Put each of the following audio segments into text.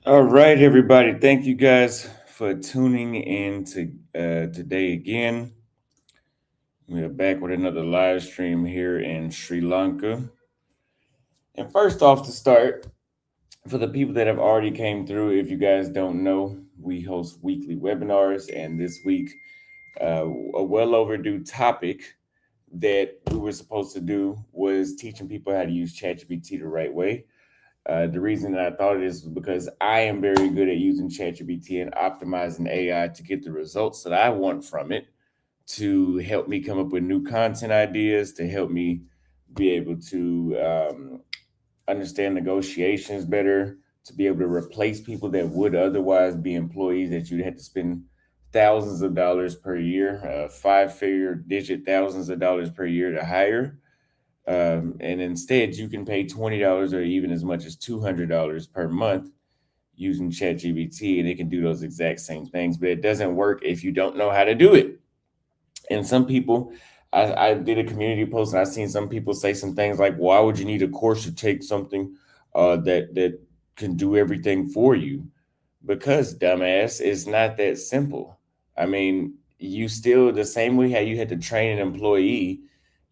All right, everybody. Thank you guys for tuning in to today again. We are back with another live stream here in Sri Lanka. And first off, to start, for the people that have already came through, if you guys don't know, we host weekly webinars, and this week, a well overdue topic that we were supposed to do was teaching people how to use ChatGPT the right way. The reason that I thought it is because I am very good at using ChatGPT and optimizing AI to get the results that I want from it, to help me come up with new content ideas, to help me be able to understand negotiations better, to be able to replace people that would otherwise be employees that you'd have to spend thousands of dollars per year, five figure digit thousands of dollars per year to hire. And instead, you can pay $20 or even as much as $200 per month using ChatGPT, and it can do those exact same things. But it doesn't work if you don't know how to do it. And some people, I did a community post, and I've seen some people say some things like, "Why would you need a course to take something that can do everything for you?" Because, dumbass, it's not that simple. I mean, you still, the same way how you had to train an employee,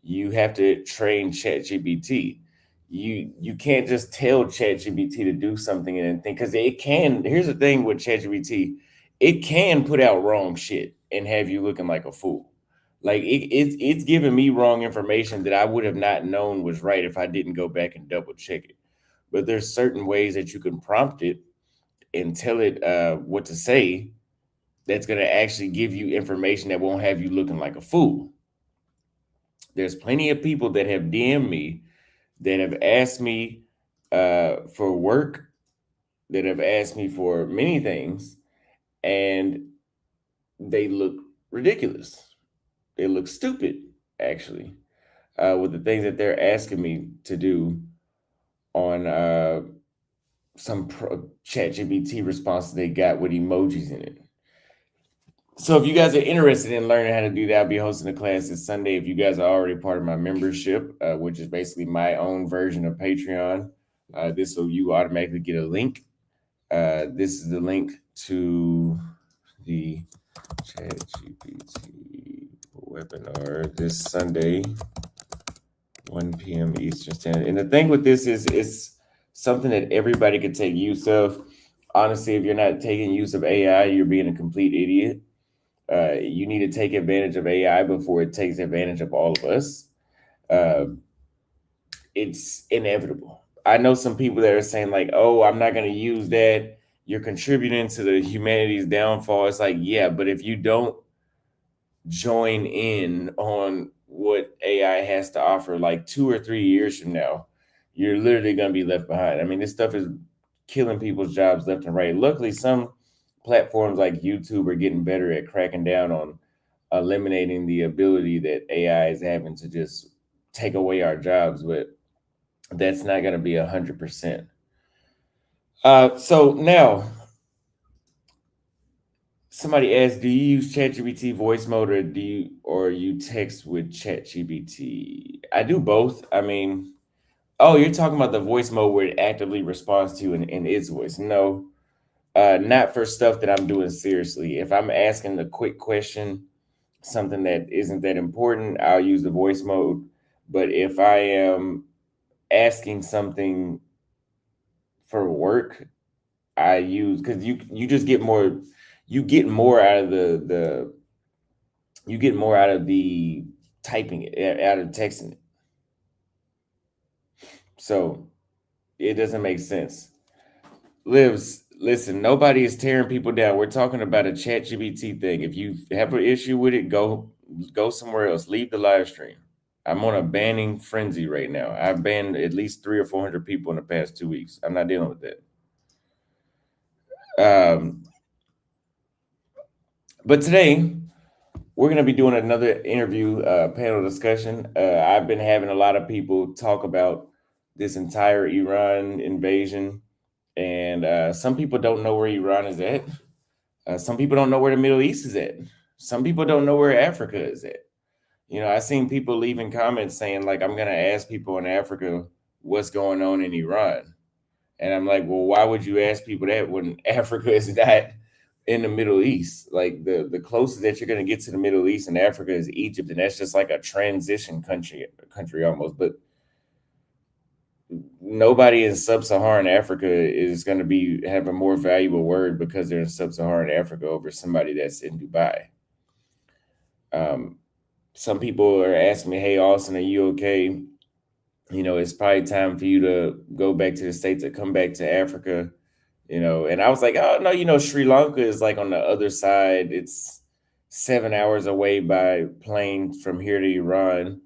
you have to train ChatGPT. You can't just tell ChatGPT to do something and then think, because it can. Here's the thing with ChatGPT, it can put out wrong shit and have you looking like a fool. Like it's giving me wrong information that I would have not known was right if I didn't go back and double check it. But there's certain ways that you can prompt it and tell it what to say that's going to actually give you information that won't have you looking like a fool. There's plenty of people that have DM'd me that have asked me for work, that have asked me for many things, and they look ridiculous. They look stupid, actually, with the things that they're asking me to do on some chat GBT responses they got with emojis in it. So if you guys are interested in learning how to do that, I'll be hosting a class this Sunday. If you guys are already part of my membership, which is basically my own version of Patreon, this will you automatically get a link. This is the link to the ChatGPT webinar this Sunday, 1 p.m. Eastern Standard. And the thing with this is it's something that everybody could take use of. Honestly, if you're not taking use of AI, you're being a complete idiot. You need to take advantage of AI before it takes advantage of all of us. It's inevitable. I know some people that are saying like, "Oh, I'm not going to use that. You're contributing to the humanity's downfall." It's like, yeah, but if you don't join in on what AI has to offer, like 2 or 3 years from now, you're literally going to be left behind. I mean, this stuff is killing people's jobs left and right. Luckily, some platforms like YouTube are getting better at cracking down on eliminating the ability that AI is having to just take away our jobs, but that's not going to be 100%. So now, somebody asked, "Do you use ChatGPT voice mode or you text with ChatGPT?" I do both. I mean, oh, you're talking about the voice mode where it actively responds to you in its voice. No, not for stuff that I'm doing seriously. If I'm asking a quick question, something that isn't that important, I'll use the voice mode. But if I am asking something for work, I use, because you just get more, you get more out of the you get more out of the typing it, out of texting it. So it doesn't make sense. Lives, listen, nobody is tearing people down. We're talking about a chat GBT thing. If you have an issue with it, go somewhere else. Leave the live stream. I'm on a banning frenzy right now. I've banned at least 300 or 400 people in the past 2 weeks. I'm not dealing with that. But today we're going to be doing another interview panel discussion. I've been having a lot of people talk about this entire Iran invasion, and some people don't know where Iran is at. Some people don't know where the Middle East is at. Some people don't know where Africa is at. You know, I've seen people leaving comments saying, like, I'm going to ask people in Africa what's going on in Iran. And I'm like, well, why would you ask people that when Africa is not in the Middle East? Like, the closest that you're going to get to the Middle East and Africa is Egypt, and that's just like a transition country almost. But nobody in sub-Saharan Africa is going to have a more valuable word because they're in sub-Saharan Africa over somebody that's in Dubai. Some people are asking me, "Hey, Austin, are you okay? You know, it's probably time for you to go back to the States or come back to Africa." You know, and I was like, "Oh no, you know, Sri Lanka is like on the other side. It's 7 hours away by plane from here to Iran.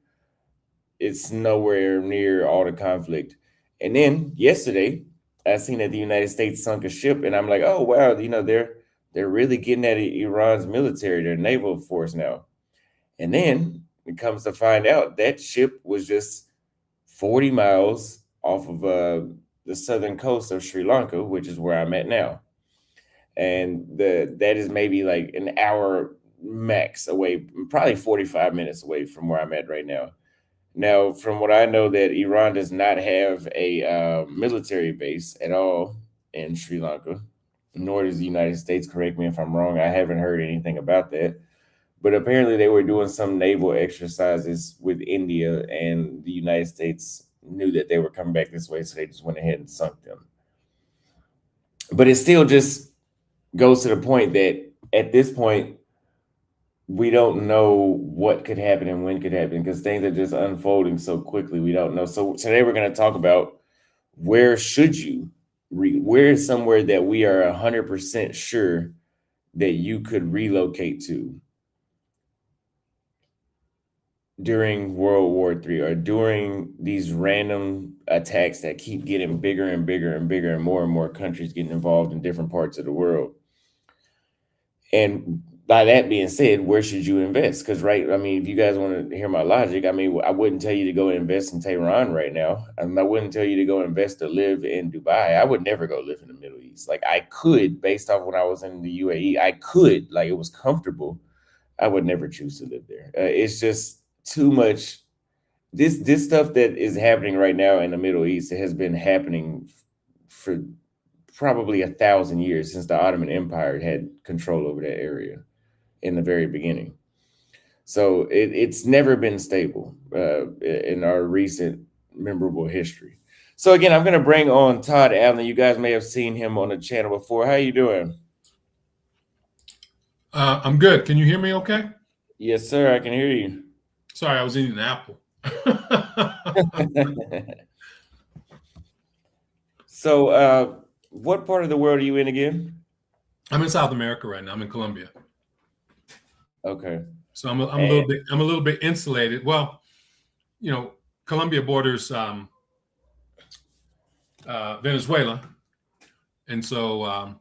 It's nowhere near all the conflict." And then yesterday, I seen that the United States sunk a ship, and I'm like, "Oh wow, you know, they're really getting at Iran's military, their naval force now." And then it comes to find out that ship was just 40 miles off of the southern coast of Sri Lanka, which is where I'm at now. And that is maybe like an hour max away, probably 45 minutes away from where I'm at right now. Now, from what I know, that Iran does not have a military base at all in Sri Lanka, nor does the United States. Correct me if I'm wrong. I haven't heard anything about that. But apparently, they were doing some naval exercises with India, and the United States knew that they were coming back this way, so they just went ahead and sunk them. But it still just goes to the point that at this point, we don't know what could happen and when could happen because things are just unfolding so quickly. We don't know. So today we're going to talk about where should you where is somewhere that we are 100% sure that you could relocate to during World War III or during these random attacks that keep getting bigger and bigger and bigger and more countries getting involved in different parts of the world. And by that being said, where should you invest? Because, right, I mean, if you guys want to hear my logic, I mean, I wouldn't tell you to go invest in Tehran right now. I wouldn't tell you to go invest or live in Dubai. I would never go live in the Middle East. Like, I could, based off when I was in the UAE, I could, like, it was comfortable. I would never choose to live there. It's just too much. This stuff that is happening right now in the Middle East has been happening for probably 1,000 years since the Ottoman Empire had control over that area in the very beginning. So it's never been stable in our recent memorable history. So again, I'm going to bring on Todd Allen. You guys may have seen him on the channel before. How you doing? I'm good. Can you hear me okay? Yes, sir. I can hear you. Sorry, I was eating an apple. So what part of the world are you in again? I'm in South America right now. I'm in Colombia. Okay. So I'm a little bit insulated. Well, Colombia borders Venezuela, and so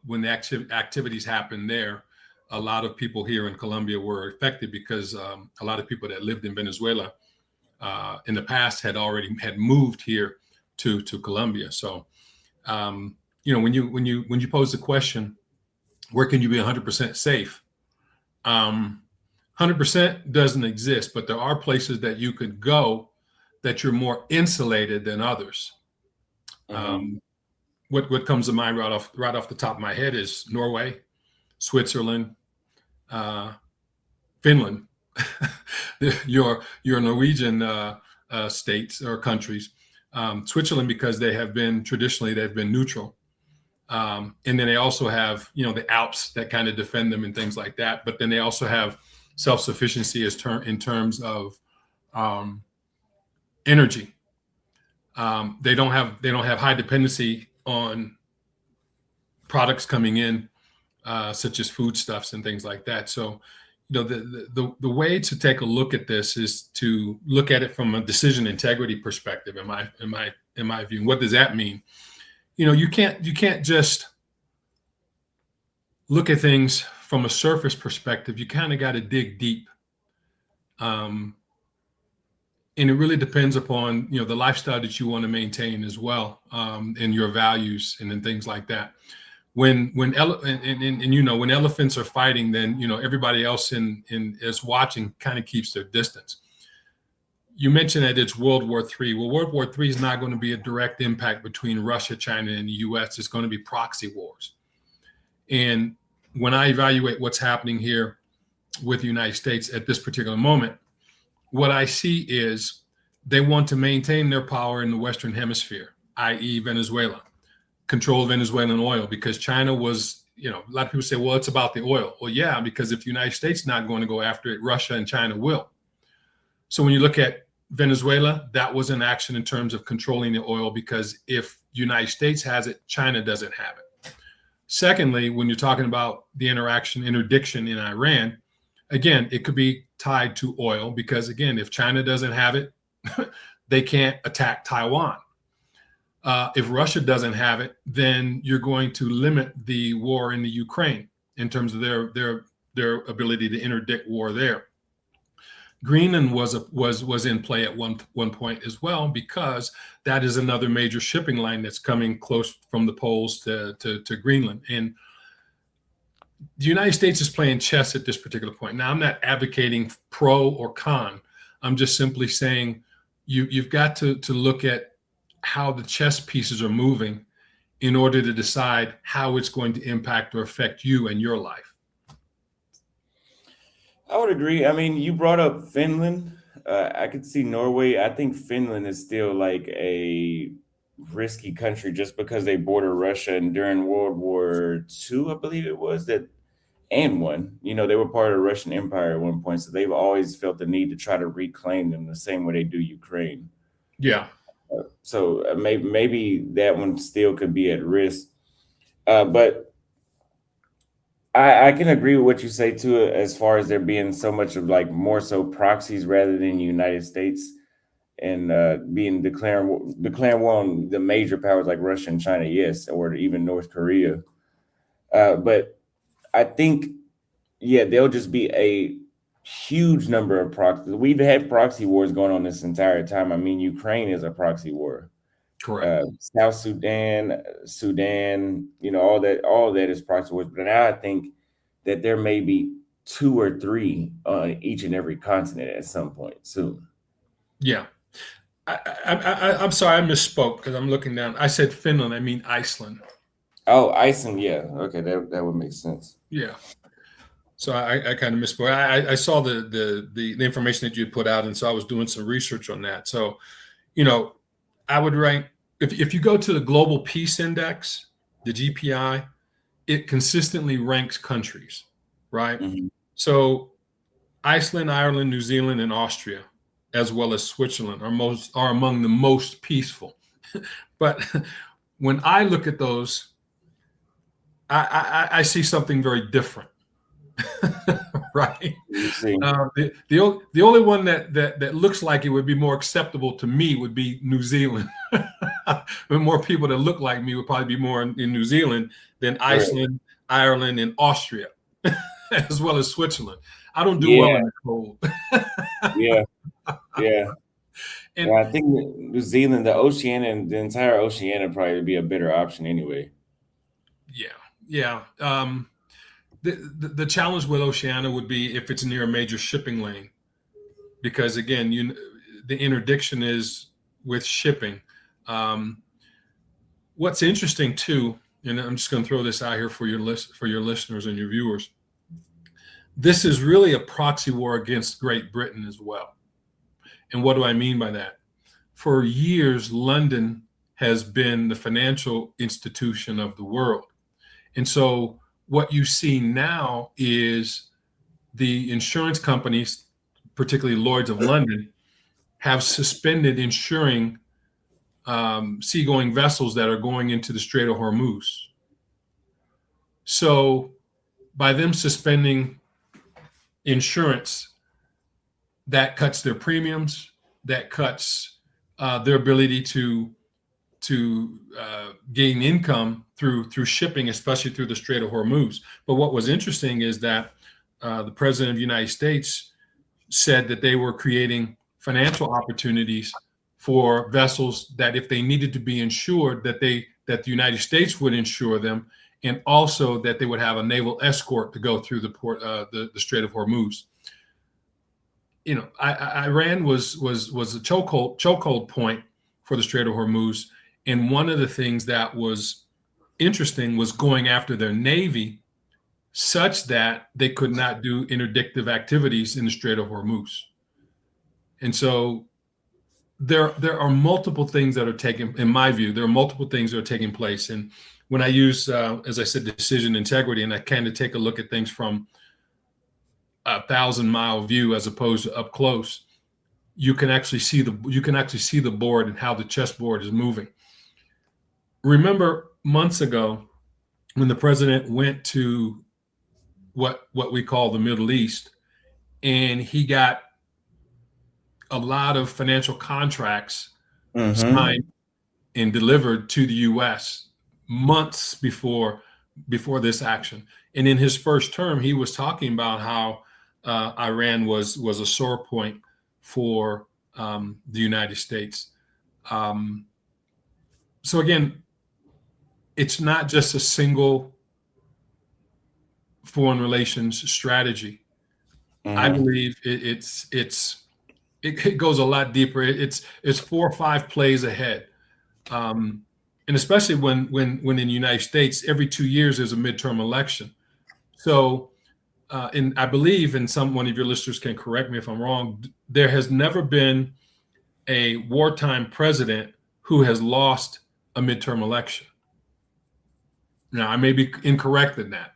when the activities happened there, a lot of people here in Colombia were affected because a lot of people that lived in Venezuela in the past had moved here to Colombia. So when you pose the question, where can you be 100% safe? 100% doesn't exist, but there are places that you could go that you're more insulated than others. Mm-hmm. What comes to mind right off the top of my head is Norway, Switzerland, Finland, your Norwegian states or countries. Switzerland, because they've been neutral. And then they also have, the Alps that kind of defend them and things like that. But then they also have self-sufficiency in terms of energy. They don't have high dependency on products coming in, such as foodstuffs and things like that. So, the way to take a look at this is to look at it from a decision integrity perspective. In my view, what does that mean? You can't just look at things from a surface perspective. You kind of got to dig deep. And it really depends upon, the lifestyle that you want to maintain as well, and your values and then things like that. When elephants are fighting, then, everybody else is watching kind of keeps their distance. You mentioned that it's World War III. Well, World War III is not going to be a direct impact between Russia, China, and the U.S. It's going to be proxy wars. And when I evaluate what's happening here with the United States at this particular moment, what I see is they want to maintain their power in the Western Hemisphere, i.e. Venezuela, control Venezuelan oil, because China was, a lot of people say, well, it's about the oil. Well, yeah, because if the United States is not going to go after it, Russia and China will. So when you look at Venezuela, that was an action in terms of controlling the oil, because if the United States has it, China doesn't have it. Secondly, when you're talking about the interdiction in Iran, again, it could be tied to oil, because again, if China doesn't have it, they can't attack Taiwan. If Russia doesn't have it, then you're going to limit the war in the Ukraine in terms of their ability to interdict war there. Greenland was in play at one point as well, because that is another major shipping line that's coming close from the poles to Greenland. And the United States is playing chess at this particular point. Now, I'm not advocating pro or con. I'm just simply saying you've got to look at how the chess pieces are moving in order to decide how it's going to impact or affect you and your life. I would agree. I mean, you brought up Finland. I could see Norway. I think Finland is still like a risky country just because they border Russia, and during World War II, I believe it was that, and one. You know, they were part of the Russian Empire at one point, so they've always felt the need to try to reclaim them the same way they do Ukraine. Yeah. So maybe that one still could be at risk. But I can agree with what you say too, as far as there being so much of like more so proxies rather than United States, and being declaring war on the major powers like Russia and China, yes, or even North Korea. But I think, yeah, there'll just be a huge number of proxies. We've had proxy wars going on this entire time. I mean, Ukraine is a proxy war. Correct. South Sudan, you know, all of that is proxy wars. But now I think that there may be two or three on each and every continent at some point soon. Yeah. I'm sorry, I misspoke because I'm looking down. I said Finland. I mean Iceland. Oh, Iceland, yeah. Okay, that would make sense. Yeah. So I kind of misspoke. I saw the information that you had put out, and so I was doing some research on that. So, you know, I would rank, if you go to the Global Peace Index, the GPI, it consistently ranks countries, right? Mhm. So Iceland, Ireland, New Zealand, and Austria, as well as Switzerland, are among the most peaceful. But when I look at those, I see something very different. Right. You see, The only one that looks like it would be more acceptable to me would be New Zealand. But more people that look like me would probably be more in New Zealand than right. Iceland, Ireland, and Austria, as well as Switzerland. I don't do well Yeah, in the cold. yeah, yeah. And Yeah, I think New Zealand, the entire Oceania probably be a better option anyway. yeah, yeah. The challenge with Oceania would be if it's near a major shipping lane, because again, the interdiction is with shipping. Um, what's interesting too, and I'm just going to throw this out here for your listeners and your viewers. This is really a proxy war against Great Britain as well. And what do I mean by that? For years, London has been the financial institution of the world. And so what you see now is the insurance companies, particularly Lloyd's of London, have suspended insuring seagoing vessels that are going into the Strait of Hormuz. So by them suspending insurance, that cuts their premiums, that cuts their ability to gain income through shipping, especially through the Strait of Hormuz. But what was interesting is that the president of the United States said that they were creating financial opportunities for vessels that, if they needed to be insured, that the United States would insure them, and also that they would have a naval escort to go through the Strait of Hormuz. You know, Iran was a chokehold point for the Strait of Hormuz, and one of the things that was interesting was going after their navy, such that they could not do interdictive activities in the Strait of Hormuz. And so there are multiple things that are taking, in my view, there are multiple things that are taking place. And when I use, as I said, decision integrity, and I kind of take a look at things from a 1,000-mile view as opposed to up close, you can actually see the board and how the chessboard is moving. Remember months ago when the president went to what we call the Middle East, and he got a lot of financial contracts Mm-hmm. signed and delivered to the U.S. months before this action. And in his first term, he was talking about how Iran was a sore point for the United States. Um, so again, it's not just a single foreign relations strategy. I Mm-hmm. believe it goes a lot deeper. It's 4 or 5 plays ahead, um, and especially when in the United States, every 2 years there's a midterm election. So, and I believe, and some one of your listeners can correct me if I'm wrong, there has never been a wartime president who has lost a midterm election. Now, I may be incorrect in that,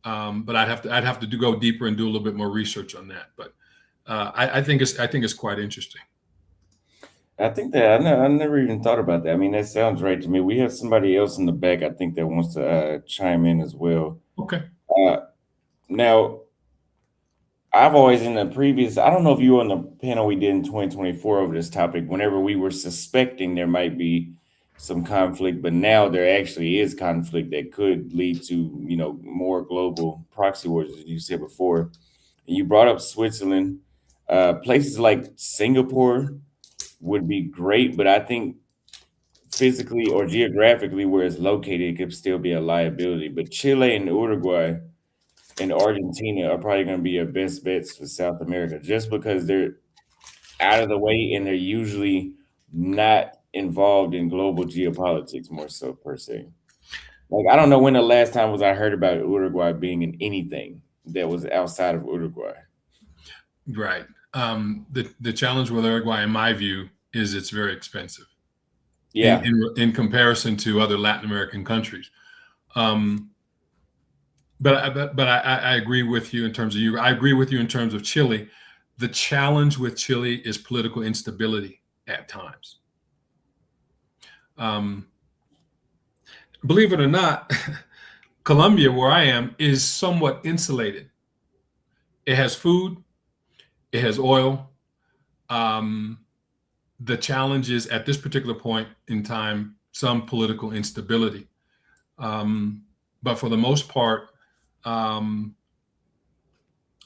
but I'd have to go deeper and do a little bit more research on that. But I think it's quite interesting. I think that I never even thought about that. I mean, that sounds right to me. We have somebody else in the back, I think, that wants to chime in as well. Okay. Uh, Now, I've always in the previous, I don't know if you were on the panel we did in 2024 over this topic, whenever we were suspecting there might be some conflict, but now there actually is conflict that could lead to, more global proxy wars, as you said before. And you brought up Switzerland. Places like Singapore would be great, but I think physically or geographically where it's located, it could still be a liability. But Chile and Uruguay and Argentina are probably going to be your best bets for South America just because they're out of the way and they're usually not involved in global geopolitics more so per se. Like I don't know when the last time was I heard about Uruguay being in anything that was outside of Uruguay. Right. The challenge with Uruguay, in my view, is it's very expensive Yeah. in comparison to other Latin American countries. Um, but I agree with you in terms of you. I agree with you in terms of Chile. The challenge with Chile is political instability at times. Um, Believe it or not, Colombia, where I am, is somewhat insulated. It has food, it has oil. Um, the challenge is at this particular point in time, some political instability. But for the most part, um,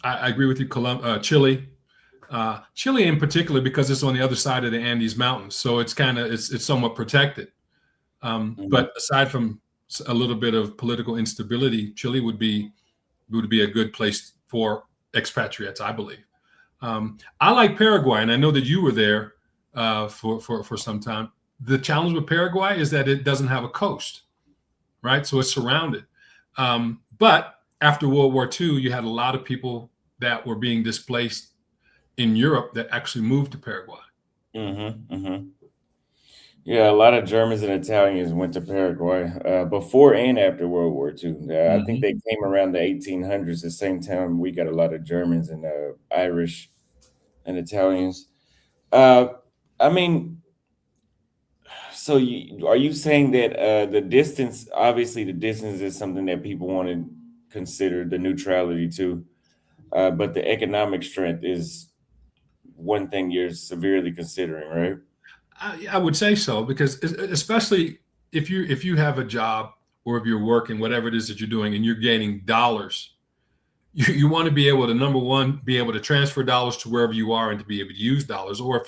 I agree with you. Chile in particular, because it's on the other side of the Andes Mountains, so it's somewhat protected. Mhm. But aside from a little bit of political instability, Chile would be a good place for expatriates, I believe. I like Paraguay, and I know that you were there for some time. The challenge with Paraguay is that it doesn't have a coast, right? So it's surrounded. But after World War II, you had a lot of people that were being displaced in Europe that actually moved to Paraguay. Mhm. Mhm. Yeah, a lot of Germans and Italians went to Paraguay before and after World War II. I think Mhm. they came around the 1800s, the same time we got a lot of Germans and Irish and Italians. Uh, I mean, so are you saying that the distance, obviously, the distance is something that people want to consider, the neutrality too, but the economic strength is one thing you're severely considering, right? I would say so because especially if you have a job or if you're working whatever it is that you're doing and you're gaining dollars, you want to be able to, number one, be able to transfer dollars to wherever you are and to be able to use dollars. Or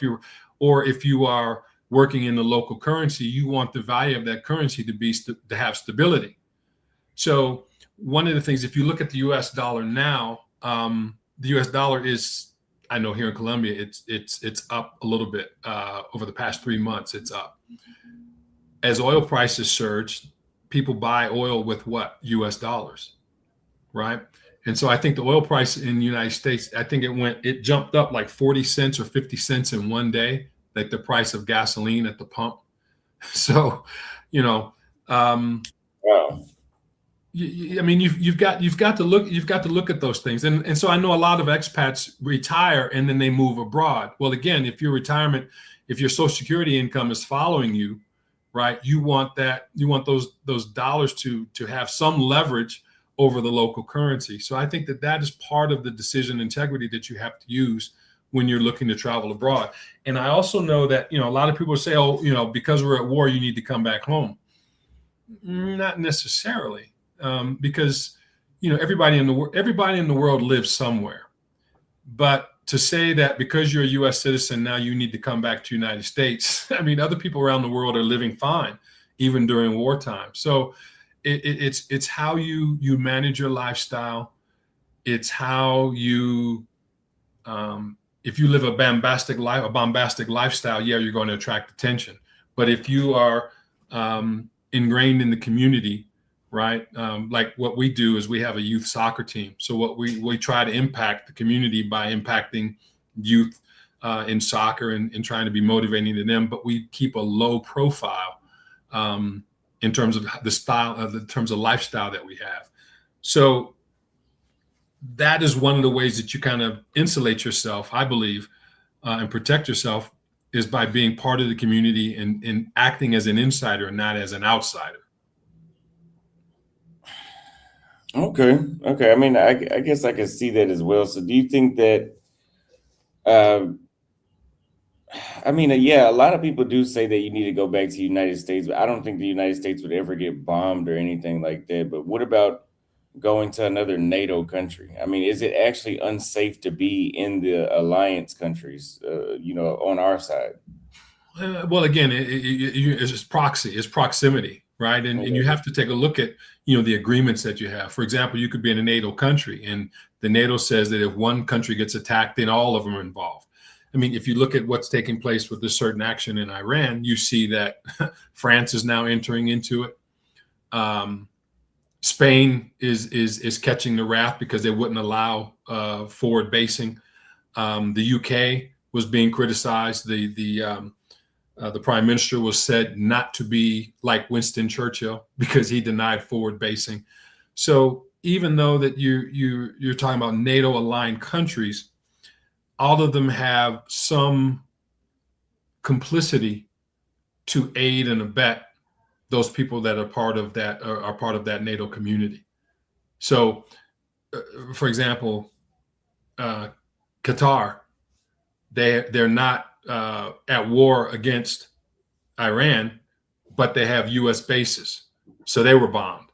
if you are working in the local currency, you want the value of that currency to have stability. So one of the things, if you look at the U.S. dollar now, the U.S. dollar is, I know here in Colombia, it's up a little bit over the past 3 months. It's up as oil prices surged. People buy oil with what? U.S. dollars, right? And so I think the oil price in the United States, I think it jumped up like 40 cents or 50 cents in one day, like the price of gasoline at the pump. So, you know, um, Wow. I mean, you've got to look at those things, and so I know a lot of expats retire and then they move abroad. Well, again, if your Social Security income is following you, right, you want those dollars to have some leverage over the local currency. So I think that is part of the decision integrity that you have to use when you're looking to travel abroad. And I also know that a lot of people say, oh, because we're at war, you need to come back home. Not necessarily, because everybody in the world lives somewhere. But to say that because you're a U.S. citizen, now you need to come back to the United States. I mean, other people around the world are living fine, even during wartime. So it's how you manage your lifestyle. It's how you if you live a bombastic lifestyle, yeah, you're going to attract attention. But if you are ingrained in the community, right? Like what we do is we have a youth soccer team. So what we try to impact the community by impacting youth in soccer and trying to be motivating to them. But we keep a low profile in terms of the style, in terms of lifestyle that we have. So that is one of the ways that you kind of insulate yourself, I believe, and protect yourself is by being part of the community and acting as an insider and not as an outsider. Okay. I mean, I guess I can see that as well. So do you think that uh, I mean, yeah, a lot of people do say that you need to go back to the United States, but I don't think the United States would ever get bombed or anything like that. But what about going to another NATO country? I mean, is it actually unsafe to be in the alliance countries, on our side? Well, again, it's just proxy, it's proximity, right? And you Okay. have to take a look at the agreements that you have. For example, you could be in a NATO country, and the NATO says that if one country gets attacked, then all of them are involved. I mean, if you look at what's taking place with this certain action in Iran, you see that France is now entering into it. Spain is catching the wrath because they wouldn't allow forward basing. The UK was being criticized. The prime minister was said not to be like Winston Churchill because he denied forward basing. So even though that you're talking about NATO aligned countries, all of them have some complicity to aid and abet those people that are part of that NATO community. So, for example, Qatar, they're not at war against Iran, but they have U.S. bases, so they were bombed.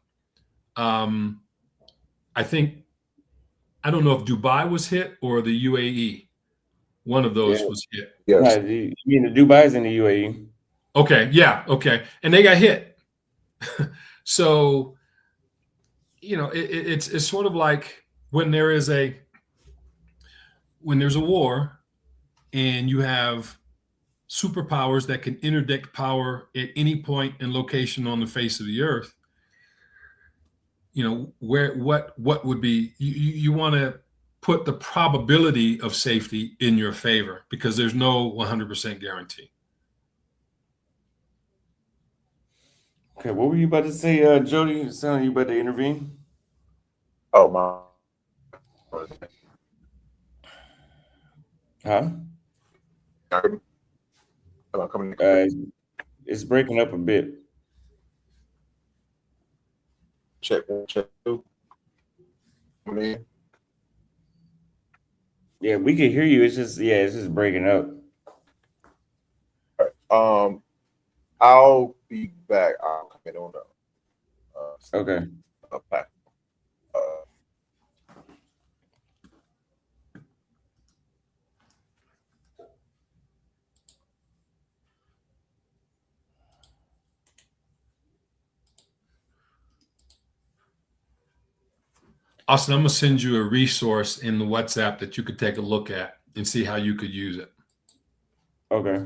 I think I don't know if Dubai was hit or the UAE. One of Yeah. those was hit. Right. Yes. You mean the Dubai's in the UAE? Okay, yeah, okay, and they got hit. So it's sort of like when there's a war and you have superpowers that can interdict power at any point and location on the face of the earth. What would be you want to put the probability of safety in your favor because there's no 100% guarantee. Okay, what were you about to say, Jody? It sounded like you about to intervene. Oh my. Huh? Am I coming? It's breaking up a bit. Check 1, check 2. Coming in. Yeah, we can hear you. It's just breaking up. All right. I'll be back. I'll come in on the Okay. platform. Austin, I'm gonna send you a resource in the WhatsApp that you could take a look at and see how you could use it. Okay.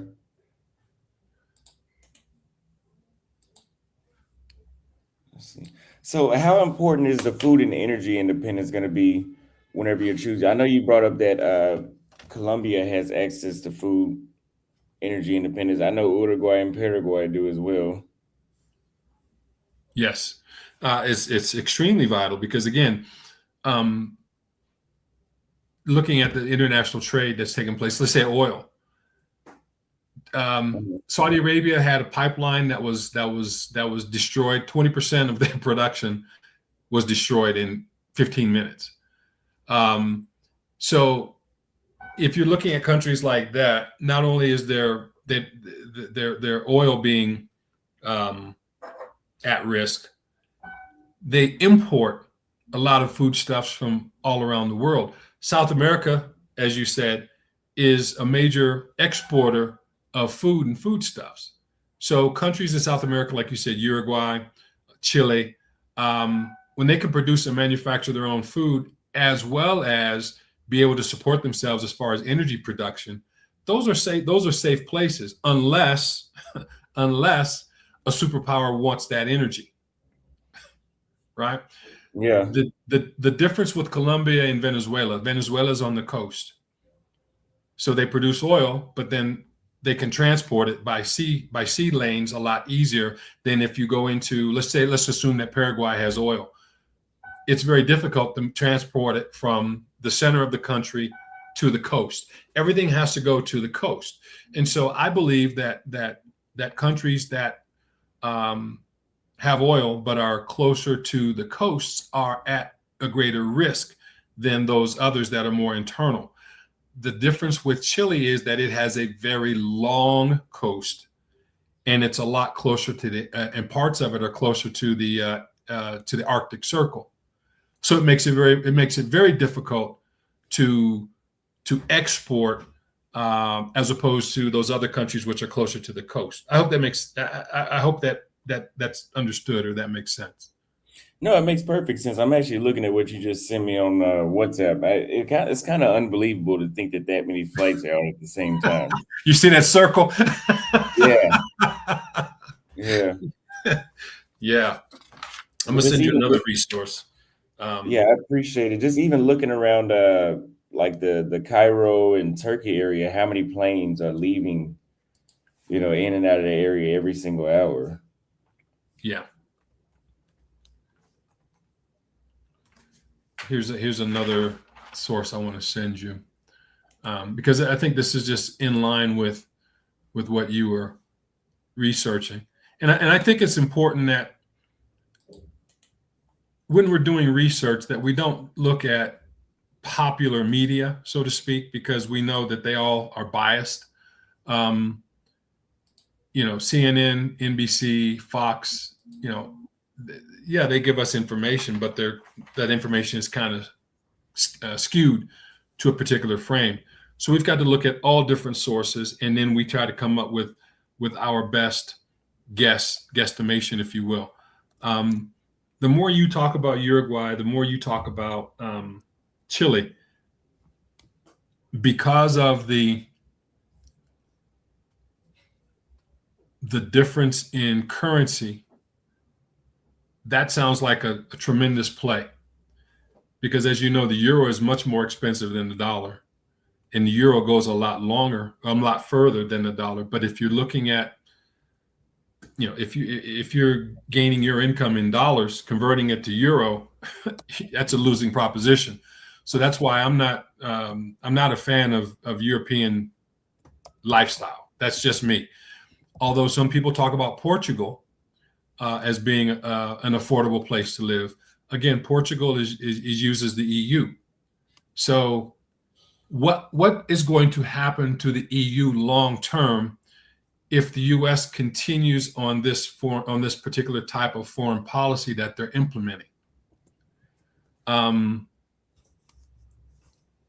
Let's see. So, how important is the food and energy independence going to be whenever you're choosing? I know you brought up that Colombia has access to food energy independence. I know Uruguay and Paraguay do as well. Yes, it's extremely vital because again, looking at the international trade that's taking place, let's say oil. Saudi Arabia had a pipeline that was destroyed. 20% of their production was destroyed in 15 minutes. So if you're looking at countries like that, not only is their oil being at risk, they import a lot of foodstuffs from all around the world. South America, as you said, is a major exporter of food and foodstuffs. So countries in South America, like you said, Uruguay, Chile, when they can produce and manufacture their own food, as well as be able to support themselves as far as energy production, those are safe places, unless unless a superpower wants that energy, right? Yeah. The difference with Colombia and Venezuela's on the coast, so they produce oil, but then they can transport it by sea lanes a lot easier than if you go into, let's assume that Paraguay has oil. It's very difficult to transport it from the center of the country to the coast. Everything has to go to the coast. And so I believe that countries that have oil but are closer to the coasts are at a greater risk than those others that are more internal. The difference with Chile is that it has a very long coast, and it's a lot closer to the and parts of it are closer to the Arctic Circle. So it makes it very difficult to export as opposed to those other countries which are closer to the coast. I hope that makes I hope that's understood, or that makes sense. No, it makes perfect sense. I'm actually looking at what you just sent me on WhatsApp. It's kind of unbelievable to think that many flights are out at the same time. You see that circle? Yeah. Yeah. Yeah. I'm gonna send you another resource. Yeah, I appreciate it. Just even looking around like the Cairo and Turkey area, how many planes are leaving, in and out of the area every single hour. Yeah. Here's another source I want to send you, because I think this is just in line with what you were researching, and I think it's important that when we're doing research that we don't look at popular media, so to speak, because we know that they all are biased. CNN, NBC, Fox, yeah, they give us information, but that information is kind of skewed to a particular frame. So we've got to look at all different sources, and then we try to come up with our best guesstimation, if you will. The more you talk about Uruguay, the more you talk about Chile, because of the difference in currency. That sounds like a tremendous play, because as you know, the euro is much more expensive than the dollar, and the euro goes a lot further than the dollar. But if you're looking at, if you're gaining your income in dollars, converting it to euro, that's a losing proposition. So that's why I'm not a fan of European lifestyle. That's just me. Although some people talk about Portugal as being an affordable place to live. Again, Portugal is uses the EU. So what is going to happen to the EU long term if the US continues on this particular type of foreign policy that they're implementing?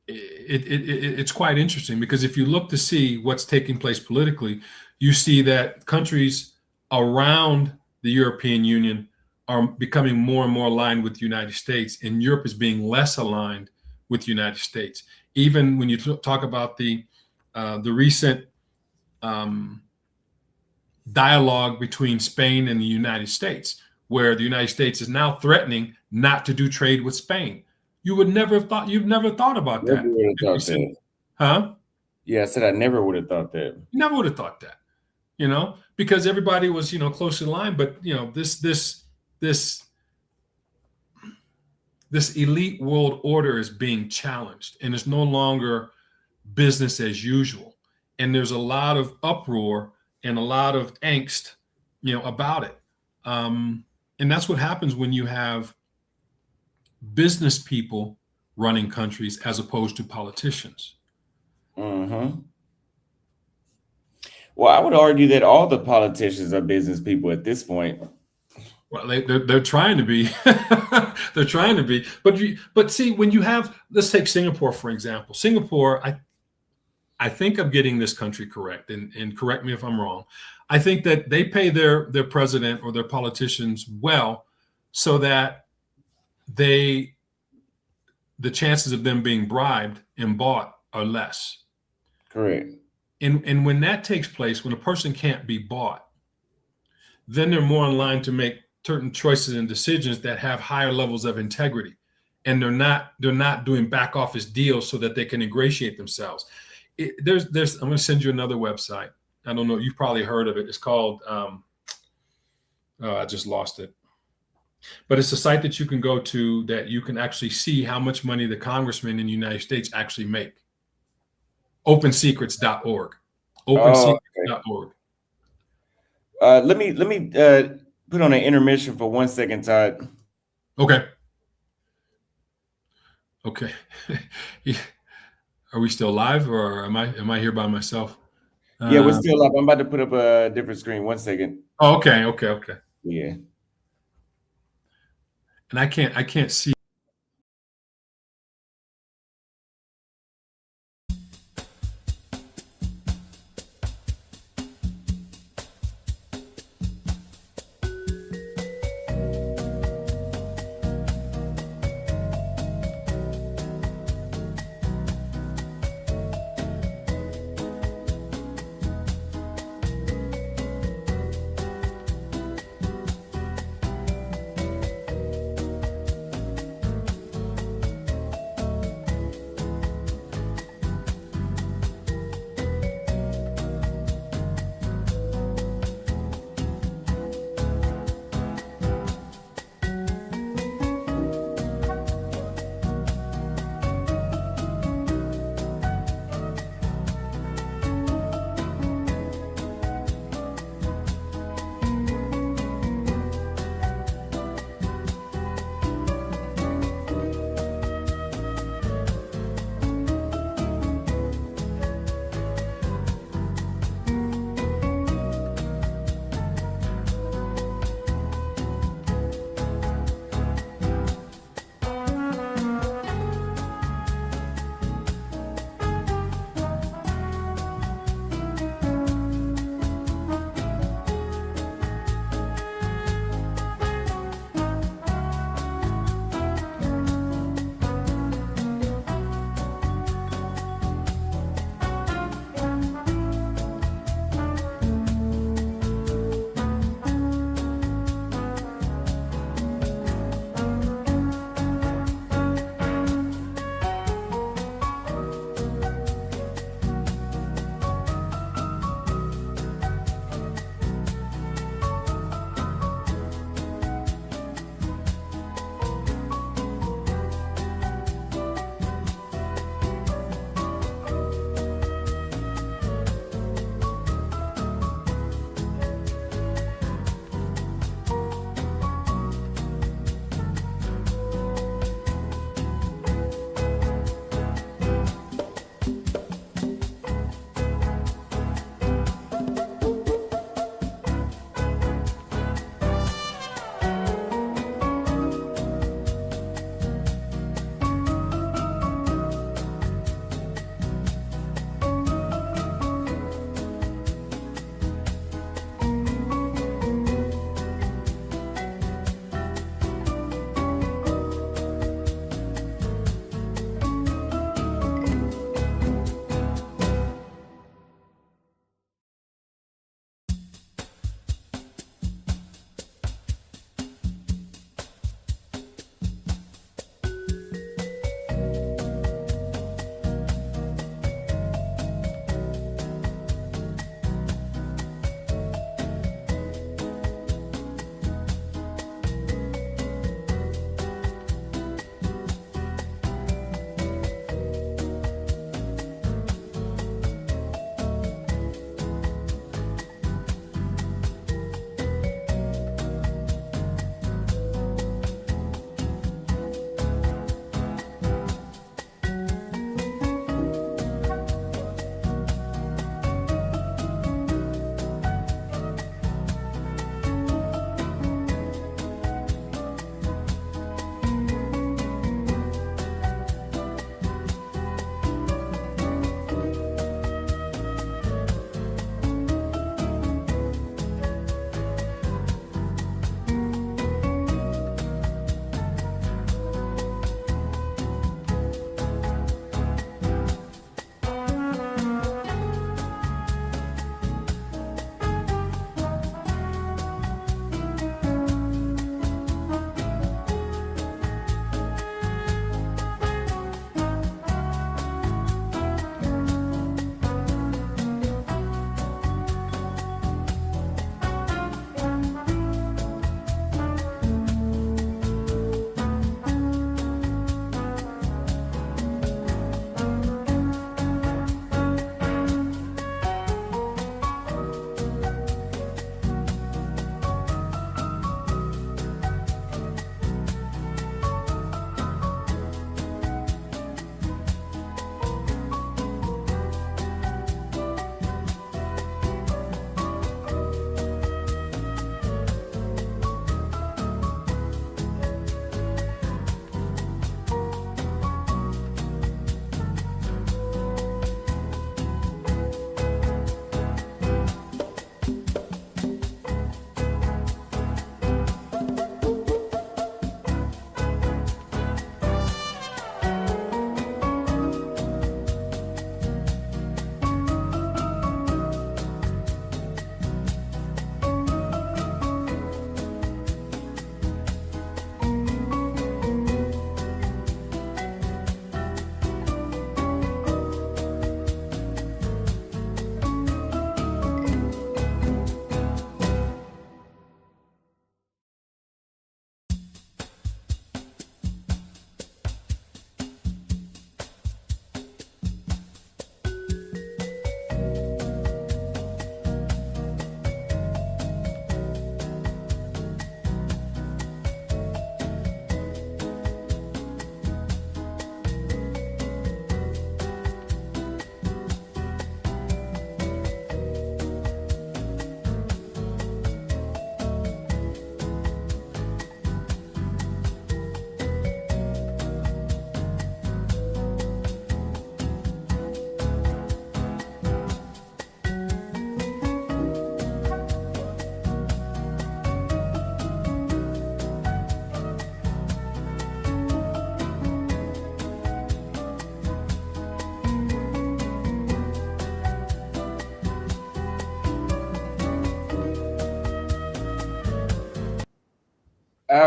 It's quite interesting, because if you look to see what's taking place politically, you see that countries around the European Union are becoming more and more aligned with the United States, and Europe is being less aligned with the United States. Even when you talk about the recent dialogue between Spain and the United States, where the United States is now threatening not to do trade with Spain. You've never thought about that. Never would have thought that. Huh? Yeah, I said I never would have thought that. Never would have thought that. Because everybody was, close in line, but this elite world order is being challenged, and it's no longer business as usual. And there's a lot of uproar and a lot of angst, about it. And that's what happens when you have business people running countries as opposed to politicians. Mm-hmm. Well, I would argue that all the politicians are business people at this point. Well, they're trying to be. They're trying to be. But see, when you have, let's take Singapore, for example. Singapore, I think I'm getting this country correct, and correct me if I'm wrong. I think that they pay their president or their politicians well, so that the chances of them being bribed and bought are less. Correct. And when that takes place, when a person can't be bought, then they're more in line to make certain choices and decisions that have higher levels of integrity, and they're not doing back office deals so that they can ingratiate themselves. There's I'm going to send you another website. I don't know, you've probably heard of it. It's called I just lost it, but it's a site that you can go to that you can actually see how much money the congressmen in the United States actually make. Opensecrets.org. Opensecrets.org. Let me put on an intermission for 1 second, Todd. Okay. Are we still live, or am I here by myself? Yeah, we're still up. I'm about to put up a different screen. 1 second. Oh, okay. Yeah. And I can't see.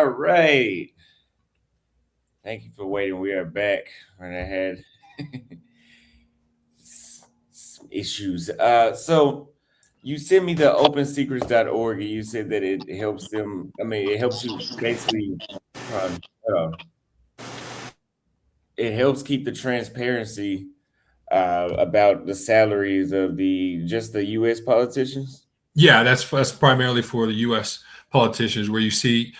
All right. Thank you for waiting. We are back. And I had some issues. So you sent me the opensecrets.org and you said that it helps them. I mean, it helps you basically, hold on. It helps keep the transparency about the salaries of the U.S. politicians. Yeah, that's primarily for the U.S. politicians, where you see,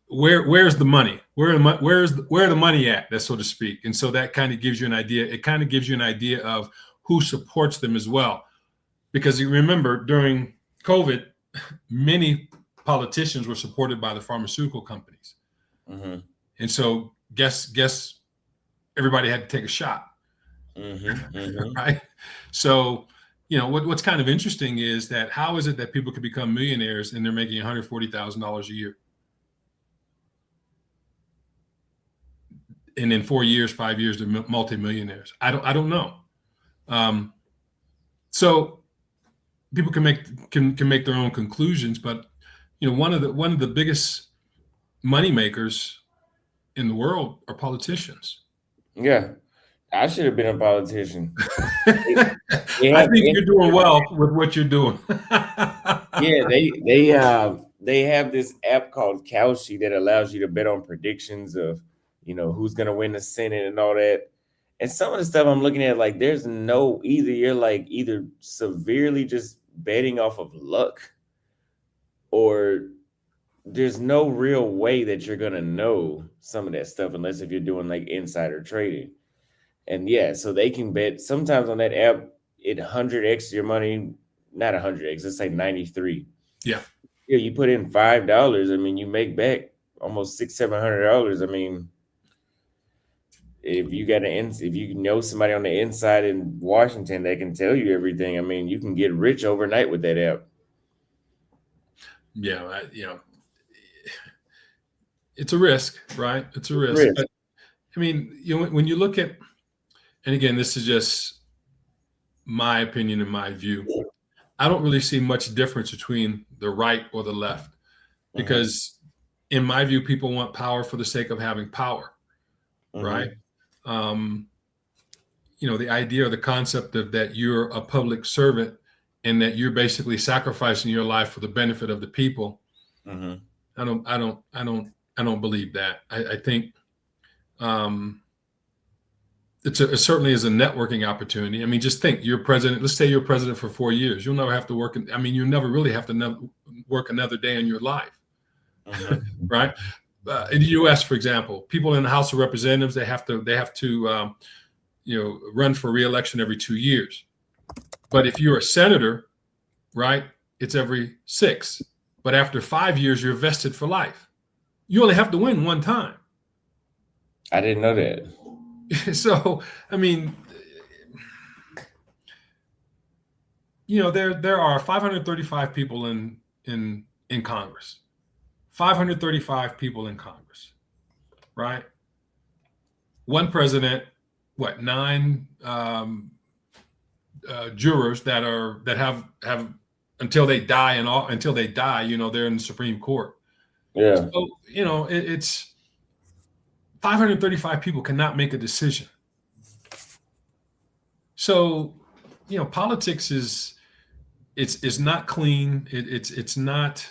where's the money, where the money at, that so to speak, and so that kind of gives you an idea. It kind of gives you an idea of who supports them as well, because you remember during COVID, many politicians were supported by the pharmaceutical companies, and so guess everybody had to take a shot, right? So what's kind of interesting is that how is it that people can become millionaires and they're making $140,000 a year, and in 4 years, 5 years, they're multimillionaires? I don't know. So people can make their own conclusions, but one of the biggest money makers in the world are politicians. Yeah, I should have been a politician. I think you're doing well with what you're doing. Yeah, they have this app called Kalshi that allows you to bet on predictions of who's gonna win the Senate and all that. And some of the stuff I'm looking at, like there's no either severely just betting off of luck, or there's no real way that you're gonna know some of that stuff unless if you're doing like insider trading. And yeah, so they can bet sometimes on that app, it 100x your money, not 100x, let's say 93. Yeah. Yeah, you put in $5. I mean, you make back almost $600-700. I mean, if you know somebody on the inside in Washington that can tell you everything, I mean, you can get rich overnight with that app. Yeah, it's a risk, right? It's a risk. But I mean, when you look at, and again, this is just my opinion and my view, I don't really see much difference between the right or the left, because in my view, people want power for the sake of having power, right? The idea or the concept of that you're a public servant and that you're basically sacrificing your life for the benefit of the people. I don't believe that. I think it certainly is a networking opportunity. I mean, just think, you're president. Let's say you're president for 4 years. You'll never have to work. You never really have to work another day in your life, right? In the U.S., for example, people in the House of Representatives, they have to run for re-election every 2 years. But if you're a senator, right, it's every 6. But after 5 years, you're vested for life. You only have to win one time. I didn't know that. So, I mean, there are 535 people in Congress. 535 people in Congress, right? One president, 9 jurors that have until they die, they're in the Supreme Court. Yeah. So, it's 535 people cannot make a decision. So, politics is not clean. It's not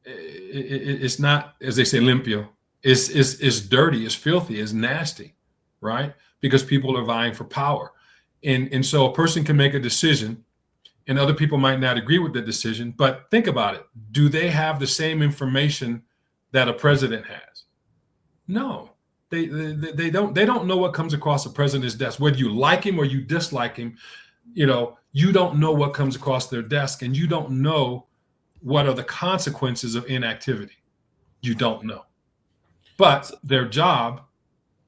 it's not, as they say, limpio. It's dirty, it's filthy, it's nasty, right? Because people are vying for power. And so a person can make a decision and other people might not agree with the decision, but think about it. Do they have the same information that a president has? No, they don't know what comes across a president's desk. Whether you like him or you dislike him, you don't know what comes across their desk, and you don't know what are the consequences of inactivity. You don't know. But their job,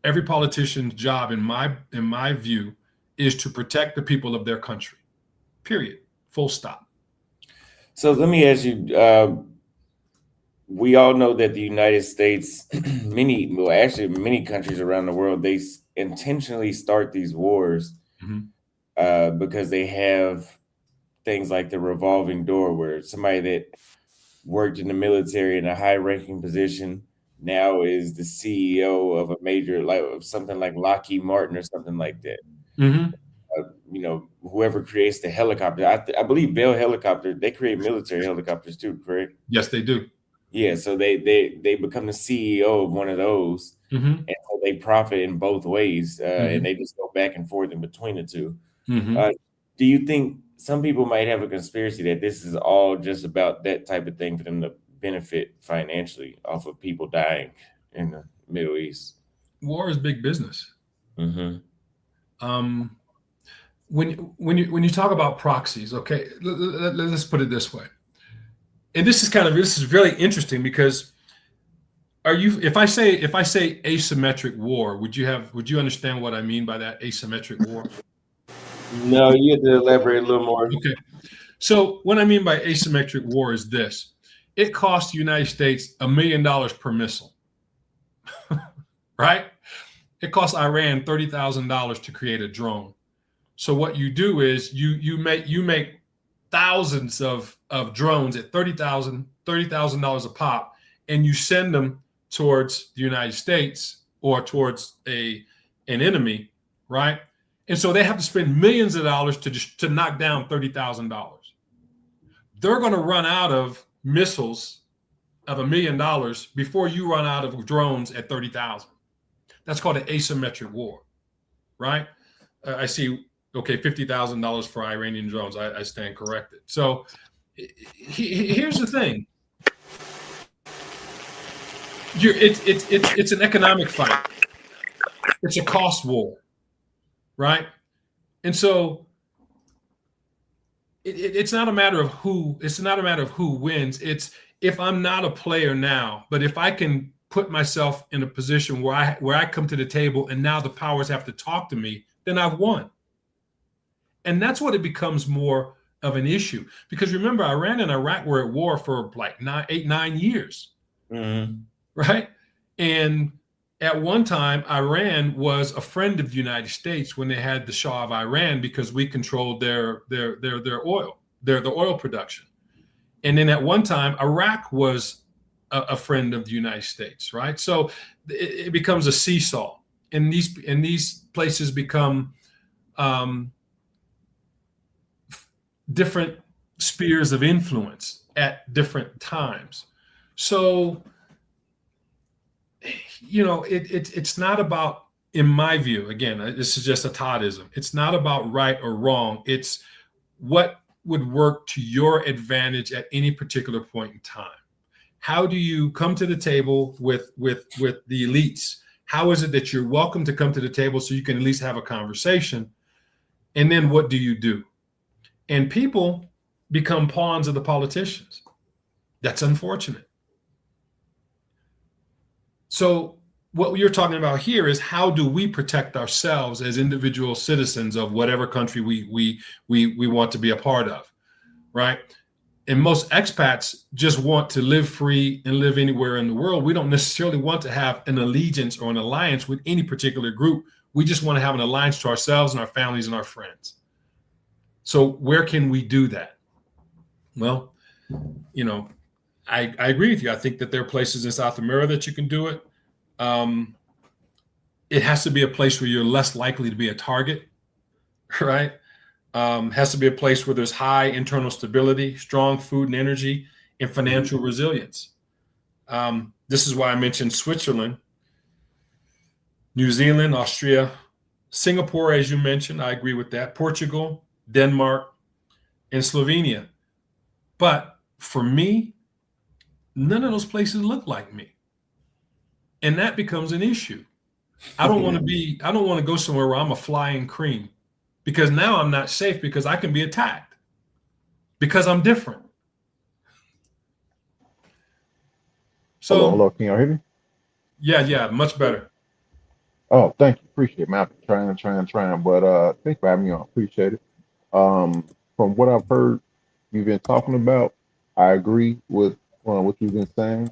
every politician's job, in my view, is to protect the people of their country. Period. Full stop. So let me ask you, we all know that the United States, many countries around the world, they intentionally start these wars because they have things like the revolving door, where somebody that worked in the military in a high-ranking position. Now is the CEO of a major, like of something like Lockheed Martin or something like that. Mm-hmm. Whoever creates the helicopter, I believe Bell Helicopter, they create military helicopters too, correct? Yes, they do. Yeah, so they become the CEO of one of those, Mm-hmm. and so they profit in both ways, Mm-hmm. and they just go back and forth in between the two. Mm-hmm. Do you think some people might have a conspiracy that this is all just about that type of thing for them to benefit financially off of people dying in the Middle East? War is big business. Mm-hmm. Um, when you talk about proxies, okay, let's put it this way. And this is really interesting because if I say asymmetric war, would you understand what I mean by that, asymmetric war? No, you have to elaborate a little more. Okay. So what I mean by asymmetric war is this. It costs the United States $1 million per missile. Right? It costs Iran $30,000 to create a drone. So what you do is you make thousands of drones at $30,000 a pop, and you send them towards the United States or towards an enemy, right? And so they have to spend millions of dollars to knock down $30,000. They're going to run out of missiles of $1 million before you run out of drones at 30,000. That's called an asymmetric war, right? I see. Okay, $50,000 for Iranian drones. I stand corrected. So here's the thing: it's an economic fight. It's a cost war, right? And so it's not a matter of who. It's not a matter of who wins. It's if I'm not a player now, but if I can put myself in a position where I come to the table and now the powers have to talk to me, then I've won. And that's what it becomes more of an issue. Because remember, Iran and Iraq were at war for like 9 years, Mm-hmm. right? And at one time, Iran was a friend of the United States when they had the Shah of Iran because we controlled their oil, the oil production. And then at one time, Iraq was a friend of the United States, right? So it becomes a seesaw, and these places become different spheres of influence at different times. So, it's not about, in my view, again, this is just a Toddism. It's not about right or wrong. It's what would work to your advantage at any particular point in time. How do you come to the table with the elites? How is it that you're welcome to come to the table so you can at least have a conversation? And then what do you do? And people become pawns of the politicians. That's unfortunate. So what you're talking about here is how do we protect ourselves as individual citizens of whatever country we want to be a part of, right? And most expats just want to live free and live anywhere in the world. We don't necessarily want to have an allegiance or an alliance with any particular group. We just want to have an alliance to ourselves and our families and our friends. So where can we do that? Well, I agree with you. I think that there are places in South America that you can do it. It has to be a place where you're less likely to be a target, right? Has to be a place where there's high internal stability, strong food and energy, and financial resilience. This is why I mentioned Switzerland, New Zealand, Austria, Singapore, as you mentioned. I agree with that. Portugal, Denmark, and Slovenia. But for me, none of those places look like me. And that becomes an issue. I don't want to go somewhere where I'm a flying cream, because now I'm not safe because I can be attacked because I'm different. So Hello, can y'all hear me? Yeah, much better. Oh, thank you. Appreciate it, man. I'm trying. But thanks for having me on. Appreciate it. From what I've heard you've been talking about, I agree with what you've been saying.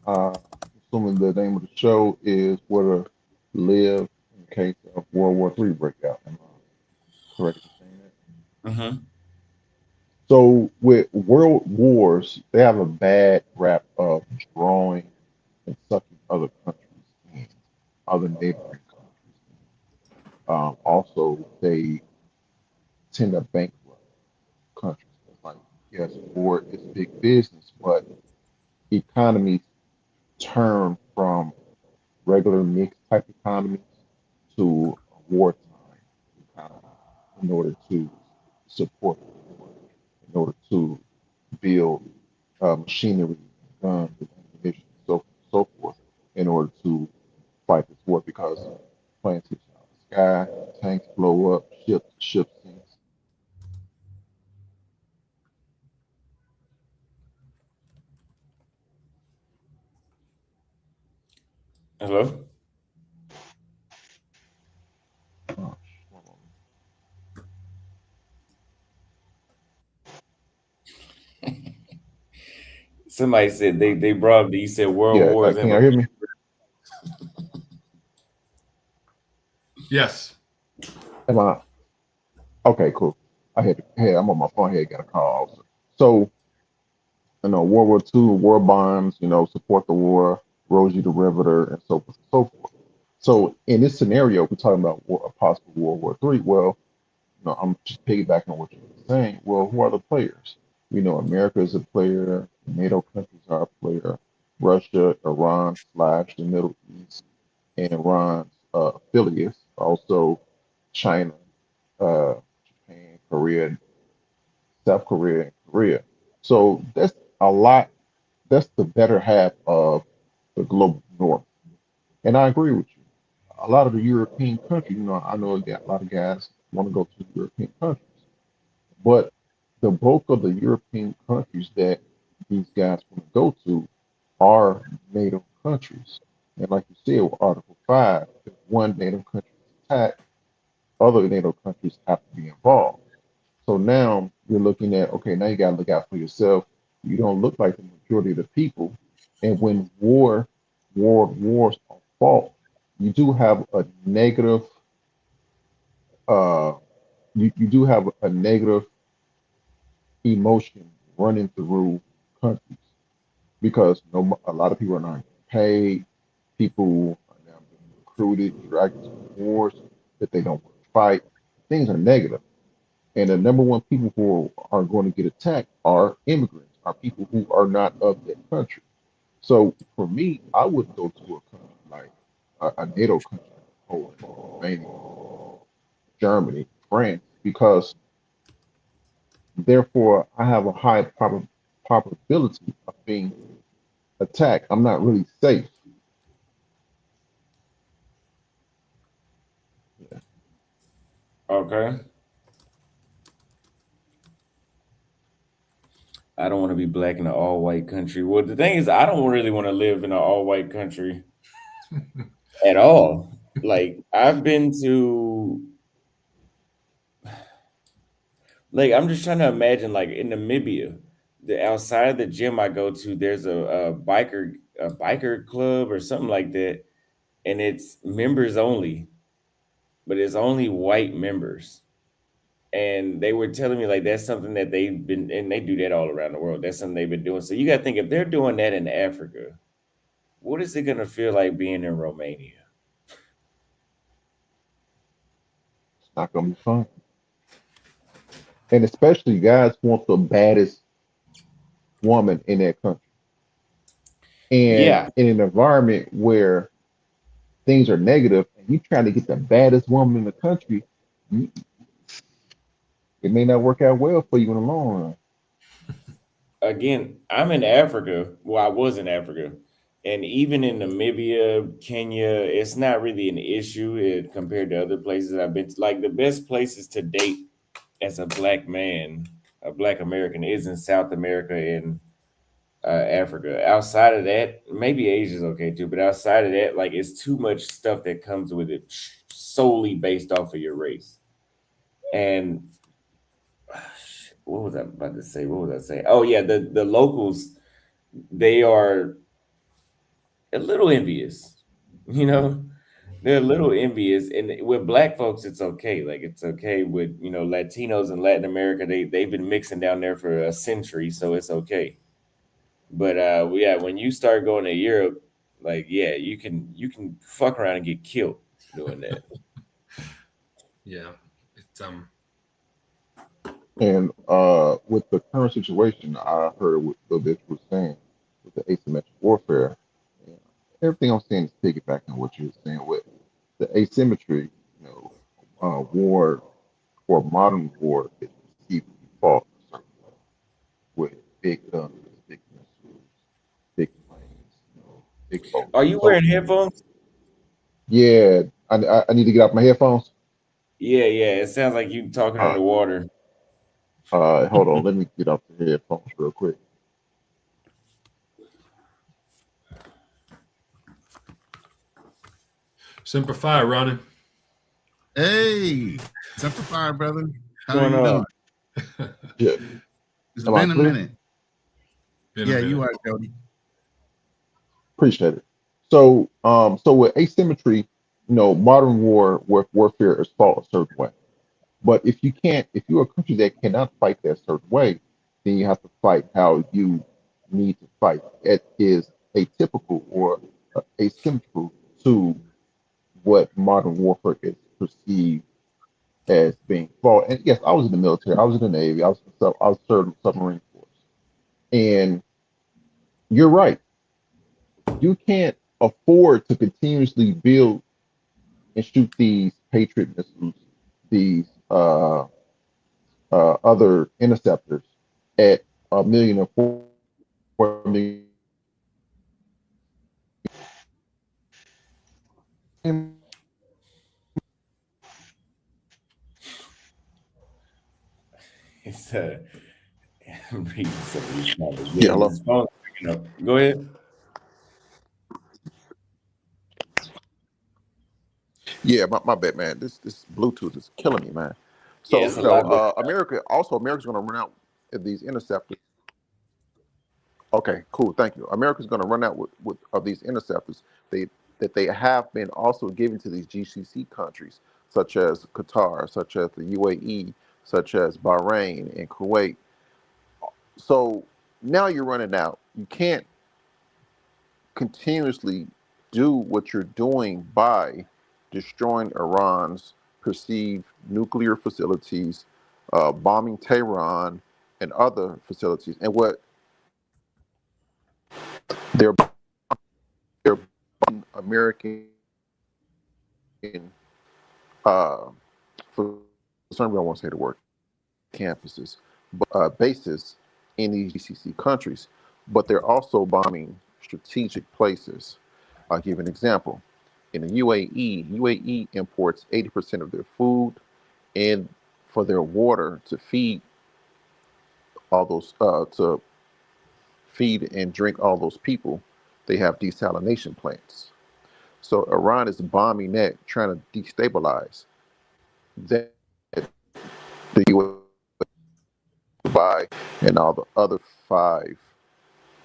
Assuming the name of the show is Where to Live in Case of World War III breakout. Am I correct in saying that? Mm-hmm. So with world wars, they have a bad rap of drawing and sucking other countries in, other neighboring countries. Also, they tend to bankrupt countries. It's like, yes, war is big business, but economies turn from regular mixed type economies to a wartime economy in order to support the war, in order to build machinery, guns, and ammunition, so forth, in order to fight this war because planes hit out of the sky, tanks blow up, ships sinks. Hello. Oh, hold on. Somebody said they brought up. You said world Yeah, wars can and y'all hear me? Yes. Am I okay? Cool. I'm on my phone here. Got a call also. So, World War II, war bonds, support the war, Rosie the Riveter, and so forth and so forth. So, in this scenario, we're talking about a possible World War III. Well, I'm just piggybacking on what you were saying. Well, who are the players? We know America is a player, NATO countries are a player, Russia, Iran slash the Middle East, and Iran's affiliates, also China, Japan, Korea, South Korea, and Korea. So that's a lot. That's the better half of the global north. And I agree with you. A lot of the European countries, I know a lot of guys want to go to European countries. But the bulk of the European countries that these guys want to go to are NATO countries. And like you said, with Article 5, if one NATO country is attacked, other NATO countries have to be involved. So now you're looking at, okay, now you got to look out for yourself. You don't look like the majority of the people. And when wars are fought, you do have a negative, uh, you do have a negative emotion running through countries because a lot of people are not paid. People are now being recruited, dragged into wars that they don't want to fight. Things are negative. And the number one people who are going to get attacked are immigrants, are people who are not of that country. So for me, I would go to a country like a NATO country like Poland, Romania, Germany, France, because therefore I have a high probability of being attacked. I'm not really safe. Yeah, Okay. I don't want to be black in an all white country. Well, the thing is, I don't really want to live in an all white country at all. Like I've been to, like I'm just trying to imagine, like in Namibia, the outside of the gym I go to, there's a biker club or something like that, and it's members only, but it's only white members. And they were telling me like that's something that they've been, and they do that all around the world. That's something they've been doing. So you got to think if they're doing that in Africa, what is it going to feel like being in Romania? it's not going to be fun. And especially guys want the baddest woman in that country. And Yeah, in an environment where things are negative and you trying to get the baddest woman in the country, you, it may not work out well for you in the long run. again, I'm in Africa. Well, I was in Africa, and even in Namibia, Kenya, it's not really an issue compared to other places I've been to. Like the best places to date as a black man, a black American, is in South America and Africa. Outside of that, maybe Asia's okay too, but outside of that, like it's too much stuff that comes with it solely based off of your race. And what was I about to say? What was I saying? Oh yeah, the locals, they are a little envious, you know. they're a little envious, and with black folks, it's okay. Like it's okay with Latinos in Latin America. They've been mixing down there for a century, so it's okay. But yeah, when you start going to Europe, like yeah, you can fuck around and get killed doing that. Yeah, it's And with the current situation, I heard what Bill Dix was saying with the asymmetric warfare. Yeah, everything I'm saying is piggybacking on what you're saying with the asymmetry. War or modern war is perceived to be fought a certain way with big guns, big missiles, big planes, big boats. Are you So wearing headphones? yeah, I need to get out my headphones. Yeah, yeah. It sounds like you talking Uh, underwater. Hold on, let me get off the headphones real quick. Semper Fi, Ronnie. Hey, Simplify, brother. How What's are going you on? doing? Yeah, It's am I been a clear? minute. Been a Yeah, minute. you are, Jody. Appreciate it. So with asymmetry, modern warfare is fought a certain way. But if you're a country that cannot fight that certain way, then you have to fight how you need to fight. It is atypical or asymmetrical to what modern warfare is perceived as being fought. And yes, I was in the military. I was in the Navy. I was served in the submarine force. And you're right. You can't afford to continuously build and shoot these Patriot missiles, these other interceptors at a million or 4 million. It's I'm reading some of these comments. Yeah, Yeah, hello. his phone's picking up. Go ahead. Yeah, my bad, man. This Bluetooth is killing me, man. Yeah, So it's a lot better. America's going to run out of these interceptors. Okay, cool. Thank you. America's going to run out with of these interceptors. They that they have been also given to these GCC countries, such as Qatar, such as the UAE, such as Bahrain and Kuwait. So now you're running out. You can't continuously do what you're doing by destroying Iran's perceived nuclear facilities, bombing Tehran and other facilities. And what they're they're bombing American uh, for some reason I won't say the word campuses, but bases in these GCC countries. But they're also bombing strategic places. I'll give an example. In the UAE imports 80% of their food and for their water to feed all those to feed and drink all those people. They have desalination plants. So Iran is bombing that, trying to destabilize that the UAE, Dubai, and all the other five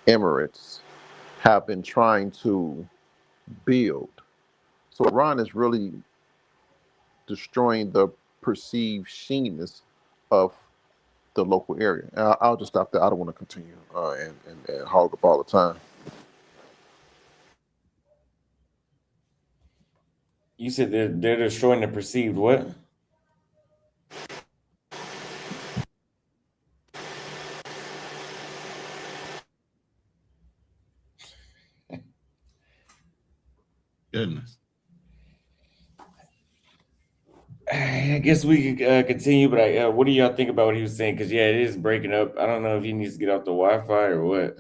emirates have been trying to build. So Iran is really destroying the perceived sheenness of the local area. And I'll just stop there. I don't want to continue and hog up all the time. You said they're destroying the perceived what? Goodness. I guess we can continue, but what do y'all think about what he was saying? Because yeah, it is breaking up. I don't know if he needs to get off the Wi-Fi or what.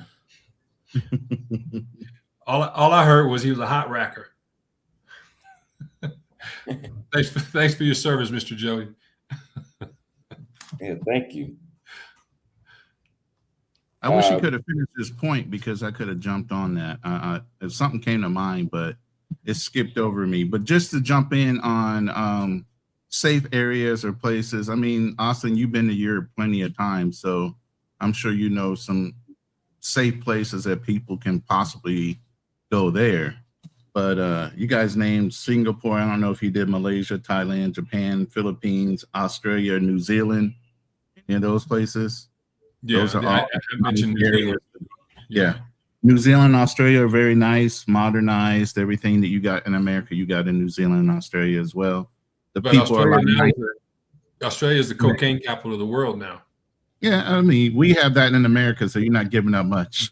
All I heard was he was a hot racker. Thanks for your service, Mr. Joey. Yeah, thank you. I wish he could have finished his point because I could have jumped on that. If something came to mind, but it skipped over me. But just to jump in on safe areas or places. I mean, Austin, you've been to Europe plenty of times, so I'm sure you know some safe places that people can possibly go there. But you guys named Singapore. I don't know if you did Malaysia, Thailand, Japan, Philippines, Australia, New Zealand, any of those places. Yeah, Those are I all mentioned New areas. Zealand. Yeah. New Zealand, Australia are very nice, modernized. Everything that you got in America, you got in New Zealand and Australia as well. The But people are a lot Australia is the cocaine capital of the world now. Yeah, I mean, we have that in America, so you're not giving up much.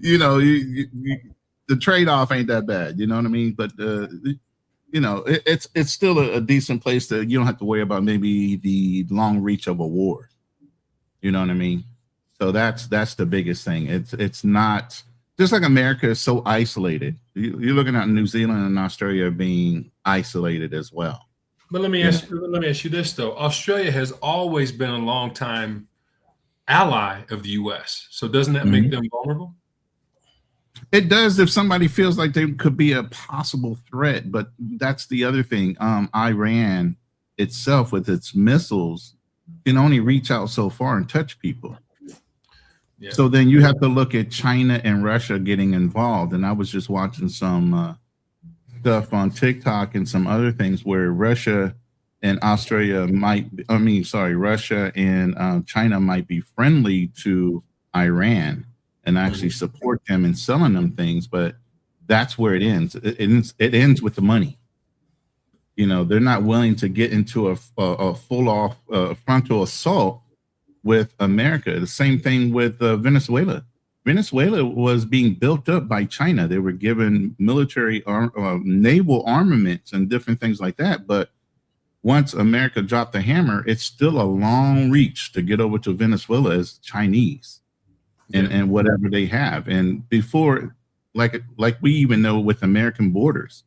You know, the trade-off ain't that bad. You know what I mean? But you know, it's still a decent place that you don't have to worry about maybe the long reach of a war. You know what I mean? So that's the biggest thing. It's not just like America is so isolated. You're looking at New Zealand and Australia being isolated as well. But let me ask you this though. Australia has always been a long time ally of the U.S. So doesn't that make them vulnerable? It does if somebody feels like they could be a possible threat. But that's the other thing. Iran itself with its missiles can only reach out so far and touch people. Yeah. So then you have to look at China and Russia getting involved. And I was just watching some stuff on TikTok and some other things where Russia and Russia and China might be friendly to Iran and actually support them in selling them things. But that's where it ends. It ends with the money. You know, they're not willing to get into a full-off frontal assault with America. The same thing with Venezuela. Venezuela was being built up by China. They were given military naval armaments and different things like that. But once America dropped the hammer, it's still a long reach to get over to Venezuela as Chinese and whatever they have. And before, like we even know with American borders,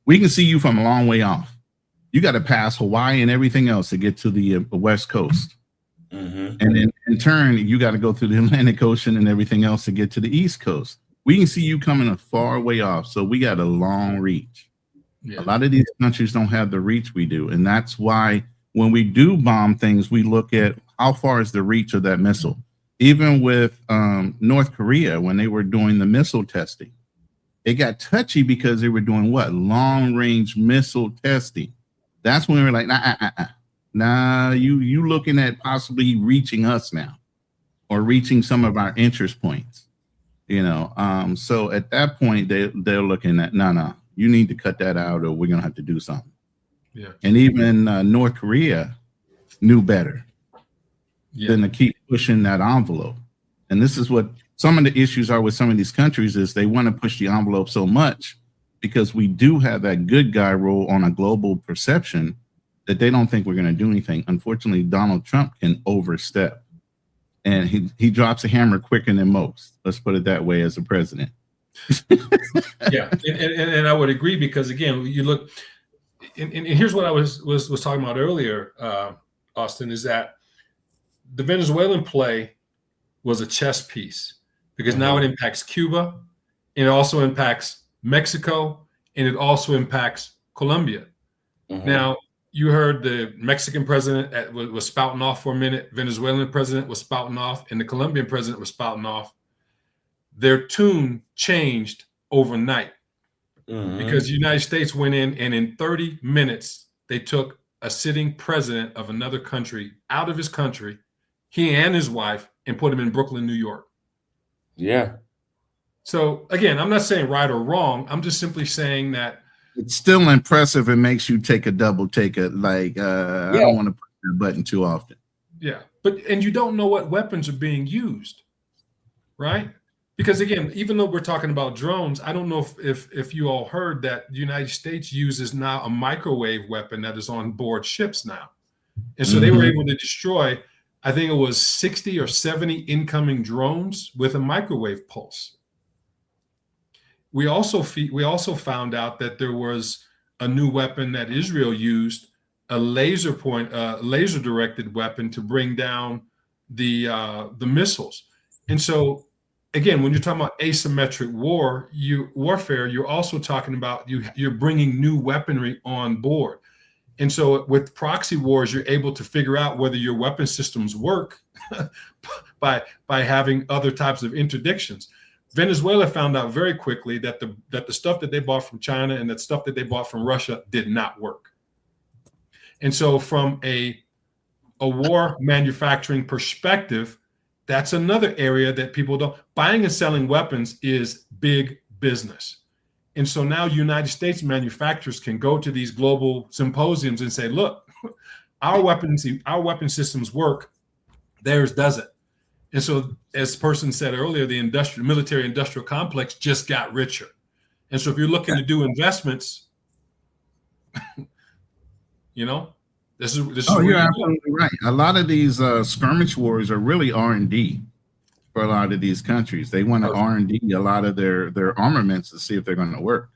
we can see you from a long way off. You got to pass Hawaii and everything else to get to the West Coast. And then in turn, you got to go through the Atlantic Ocean and everything else to get to the East Coast. We can see you coming a far way off. So we got a long reach. A lot of these countries don't have the reach we do. And that's why when we do bomb things, we look at how far is the reach of that missile. Even with North Korea, when they were doing the missile testing, it got touchy because they were doing what? Long range missile testing. That's when we were like, nah, you looking at possibly reaching us now or reaching some of our interest points, you know. So at that point, they're looking at, no, you need to cut that out or we're going to have to do something. Yeah. And even North Korea knew better than to keep pushing that envelope. And this is what some of the issues are with some of these countries is they want to push the envelope so much because we do have that good guy role on a global perception that they don't think we're going to do anything. Unfortunately, Donald Trump can overstep and he drops a hammer quicker than most. Let's put it that way as a president. And I would agree because again, you look and here's what I was talking about earlier, Austin, is that the Venezuelan play was a chess piece because now it impacts Cuba and it also impacts Mexico and it also impacts Colombia. Now, you heard the Mexican president was spouting off for a minute. Venezuelan president was spouting off, and the Colombian president was spouting off. Their tune changed overnight because the United States went in, and in 30 minutes, they took a sitting president of another country out of his country, he and his wife, and put him in Brooklyn, New York. Yeah. So, again, I'm not saying right or wrong. I'm just simply saying that it's still impressive. It makes you take a double take. I don't want to push that button too often. Yeah. And you don't know what weapons are being used, right? Because again, even though we're talking about drones, I don't know if you all heard that the United States uses now a microwave weapon that is on board ships now. And so they were able to destroy, I think it was 60 or 70 incoming drones with a microwave pulse. We also found out that there was a new weapon that Israel used, a laser directed weapon to bring down the missiles. And so, again, when you're talking about asymmetric warfare, you're also talking about you're bringing new weaponry on board. And so, with proxy wars, you're able to figure out whether your weapon systems work by having other types of interdictions. Venezuela found out very quickly that the stuff that they bought from China and that stuff that they bought from Russia did not work. And so from a war manufacturing perspective, that's another area that people don't. Buying and selling weapons is big business. And so now United States manufacturers can go to these global symposiums and say, look, our weapon systems work, theirs doesn't. And so, as person said earlier, the military industrial complex just got richer. And so if you're looking to do investments, this is Oh, where you're you go. absolutely right. A lot of these skirmish wars are really R&D for a lot of these countries. They want to R&D a lot of their armaments to see if they're going to work.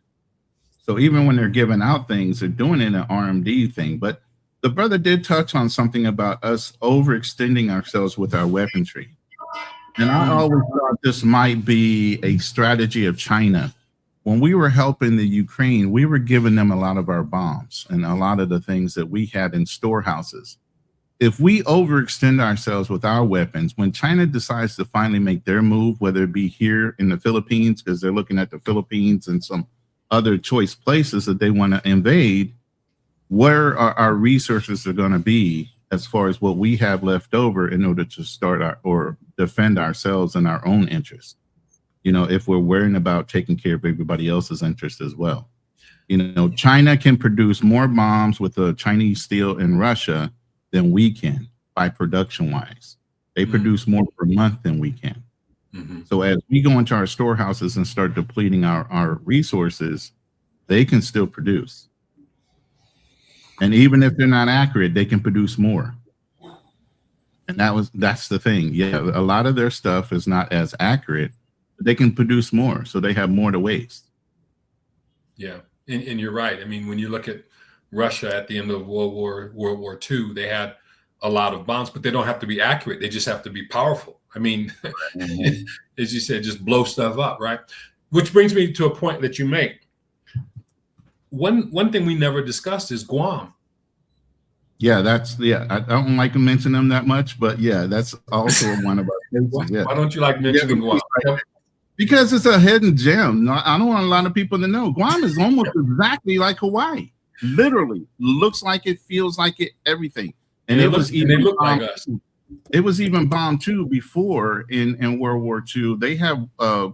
So even when they're giving out things, they're doing it in an R&D thing. But the brother did touch on something about us overextending ourselves with our weaponry. And I always thought this might be a strategy of China. When we were helping the Ukraine, we were giving them a lot of our bombs and a lot of the things that we had in storehouses. If we overextend ourselves with our weapons, when China decides to finally make their move, whether it be here in the Philippines, because they're looking at the Philippines and some other choice places that they want to invade, where are our resources are going to be as far as what we have left over in order to start or defend ourselves and our own interests? If we're worrying about taking care of everybody else's interest as well. China can produce more bombs with the Chinese steel in Russia than we can by production wise. They produce more per month than we can. So as we go into our storehouses and start depleting our resources, they can still produce. And even if they're not accurate, they can produce more. And that's the thing. Yeah, a lot of their stuff is not as accurate, but they can produce more, so they have more to waste. Yeah, and you're right. I mean, when you look at Russia at the end of World War II, they had a lot of bombs, but they don't have to be accurate. They just have to be powerful. I mean, as you said, just blow stuff up, right? Which brings me to a point that you make. One thing we never discussed is Guam. Yeah, I don't like to mention them that much, but yeah, that's also one of our cases. Yeah. Why don't you like mentioning Guam? Because it's a hidden gem. I don't want a lot of people to know. Guam is almost exactly like Hawaii. Literally, looks like it, feels like it, everything. And they look like us. It was even bombed too before in World War II. They have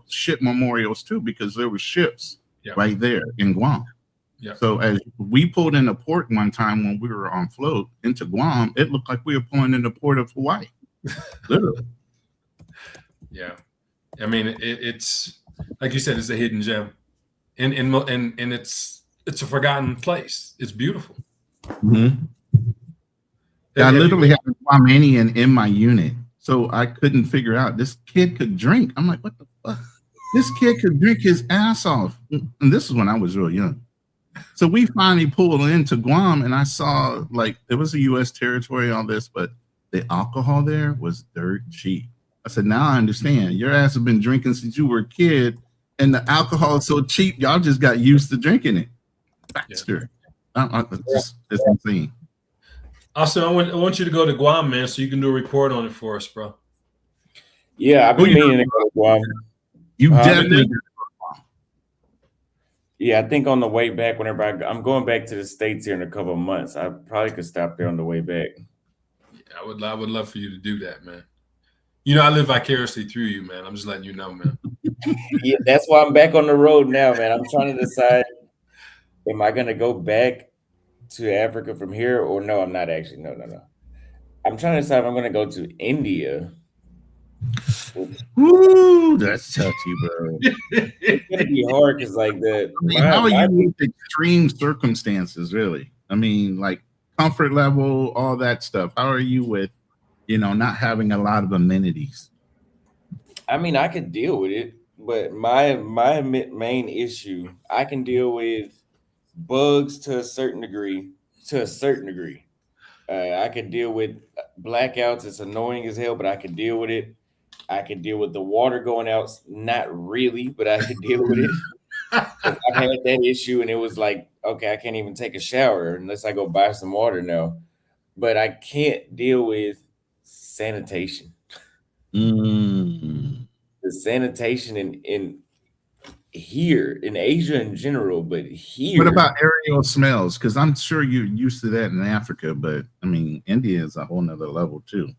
ship memorials too because there were ships right there in Guam. Yeah. So as we pulled in a port one time when we were on float into Guam, it looked like we were pulling in the port of Hawaii. Literally. Yeah. I mean, it's like you said, it's a hidden gem, and it's a forgotten place. It's beautiful. I literally had a Guamanian in my unit, so I couldn't figure out this kid could drink. I'm like, what the fuck? This kid could drink his ass off, and this is when I was real young. So we finally pulled into Guam, and I saw it was a U.S. territory, all this, but the alcohol there was dirt cheap. I said, now I understand. Your ass has been drinking since you were a kid, and the alcohol is so cheap, y'all just got used to drinking it. Faster. It's insane. Also, I want you to go to Guam, man, so you can do a report on it for us, bro. Yeah, I've been meaning to go to Guam. You definitely. Yeah, I think on the way back, whenever I'm going back to the States here in a couple of months, I probably could stop there on the way back. Yeah, I would love for you to do that, man. I live vicariously through you, man. I'm just letting you know, man. Yeah, that's why I'm back on the road now, man. I'm trying to decide, am I going to go back to Africa from here or no, I'm not actually. No. I'm trying to decide if I'm going to go to India. Ooh, that's touchy, bro. It's going to be hard because how are you with extreme circumstances, really? I mean, like comfort level, all that stuff. How are you with, not having a lot of amenities? I mean, I could deal with it, but my main issue, I can deal with bugs to a certain degree. I can deal with blackouts. It's annoying as hell, but I can deal with it. I can deal with the water going out. Not really, but I can deal with it. I've had that issue, and it was like, okay, I can't even take a shower unless I go buy some water now. But I can't deal with sanitation. Mm. The sanitation in here in Asia in general, but What about here, aerial smells? Because I'm sure you're used to that in Africa, but I mean, India is a whole nother level too.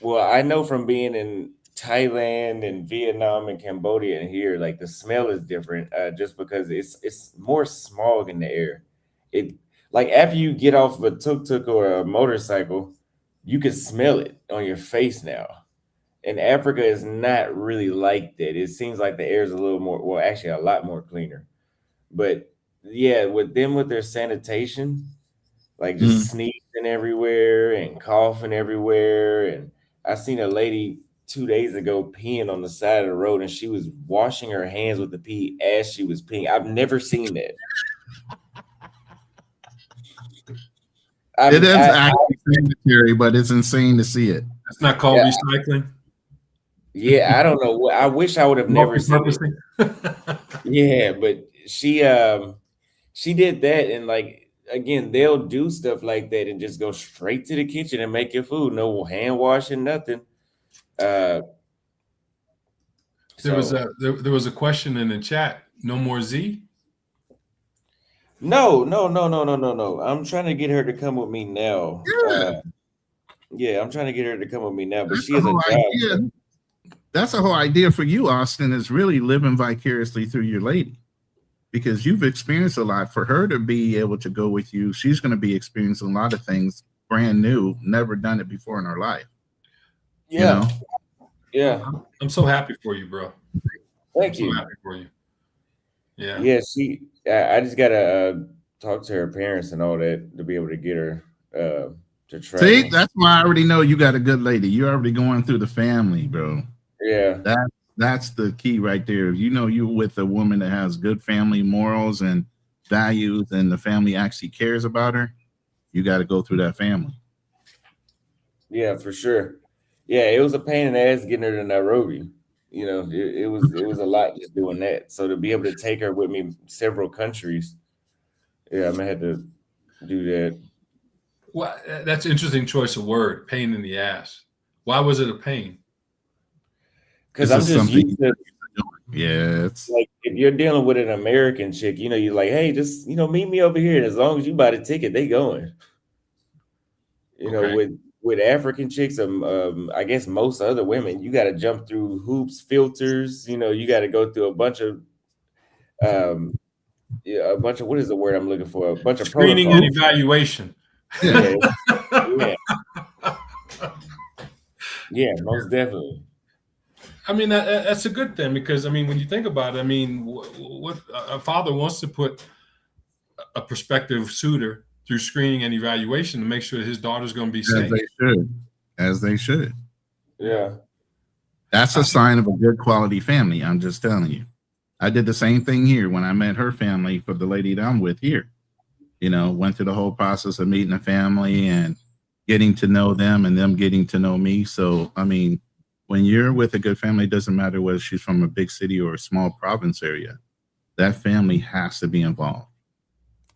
well, I know from being in Thailand and Vietnam and Cambodia and here, like the smell is different, just because it's more smog in the air. It like after you get off of a tuk-tuk or a motorcycle, you can smell it on your face now. And Africa is not really like that. It seems like the air is a little more, well, actually a lot more cleaner. But yeah, with them with their sanitation, like Mm. just sneezing everywhere and coughing everywhere. And I seen a lady 2 days ago peeing on the side of the road, and she was washing her hands with the pee as she was peeing. I've never seen that. It is I actually sanitary, but it's insane to see it. That's not called yeah, recycling. yeah, I don't know. I wish I would have never seen it. Multi-purposing. Yeah, but she did that, and like again, they'll do stuff like that and just go straight to the kitchen and make your food. No hand washing, nothing. Uh There was so a there was a question in the chat. No more Z. no, no, no, no, no, no, no. I'm trying to get her to come with me now. Yeah, Yeah, I'm trying to get her to come with me now, but that's she the has a whole job. idea. That's the whole idea for you, Austin, is really living vicariously through your lady, because you've experienced a lot. For her to be able to go with you, she's going to be experiencing a lot of things brand new, never done it before in her life. You Yeah, know, yeah. I'm so happy for you, bro. I'm Thank so you. happy for you. Yeah. Yeah, I just gotta talk to her parents and all that to be able to get her to see, travel. that's why I already know you got a good lady. You're already going through the family, bro. Yeah, That's the key right there. If you know you're with a woman that has good family morals and values, and the family actually cares about her, you got to go through that family. yeah, for sure. Yeah, it was a pain in the ass getting her to Nairobi. You know, it was a lot just doing that. So to be able to take her with me several countries, yeah, I'm gonna have to do that. Well, that's an interesting choice of word. Pain in the ass. Why was it a pain? Because This I'm is just something. used to, Yeah, it's like, if you're dealing with an American chick, you're like, hey, just meet me over here. And as long as you buy the ticket, they going. Okay. With African chicks, I guess most other women, you got to jump through hoops, filters. You got to go through um, a bunch of, what is the word I'm looking for? A bunch of Screening and protocols. evaluation. yeah. Yeah, yeah, yeah, most definitely. I mean, that's a good thing, because I mean, when you think about it, I mean, what a father wants to put a prospective suitor through screening and evaluation to make sure that his daughter's going to be As safe. they should, as they should. Yeah, That's a sign of a good quality family. I'm just telling you. I did the same thing here when I met her family for the lady that I'm with here. Went through the whole process of meeting the family and getting to know them and them getting to know me. So, I mean, when you're with a good family, it doesn't matter whether she's from a big city or a small province area. That family has to be involved.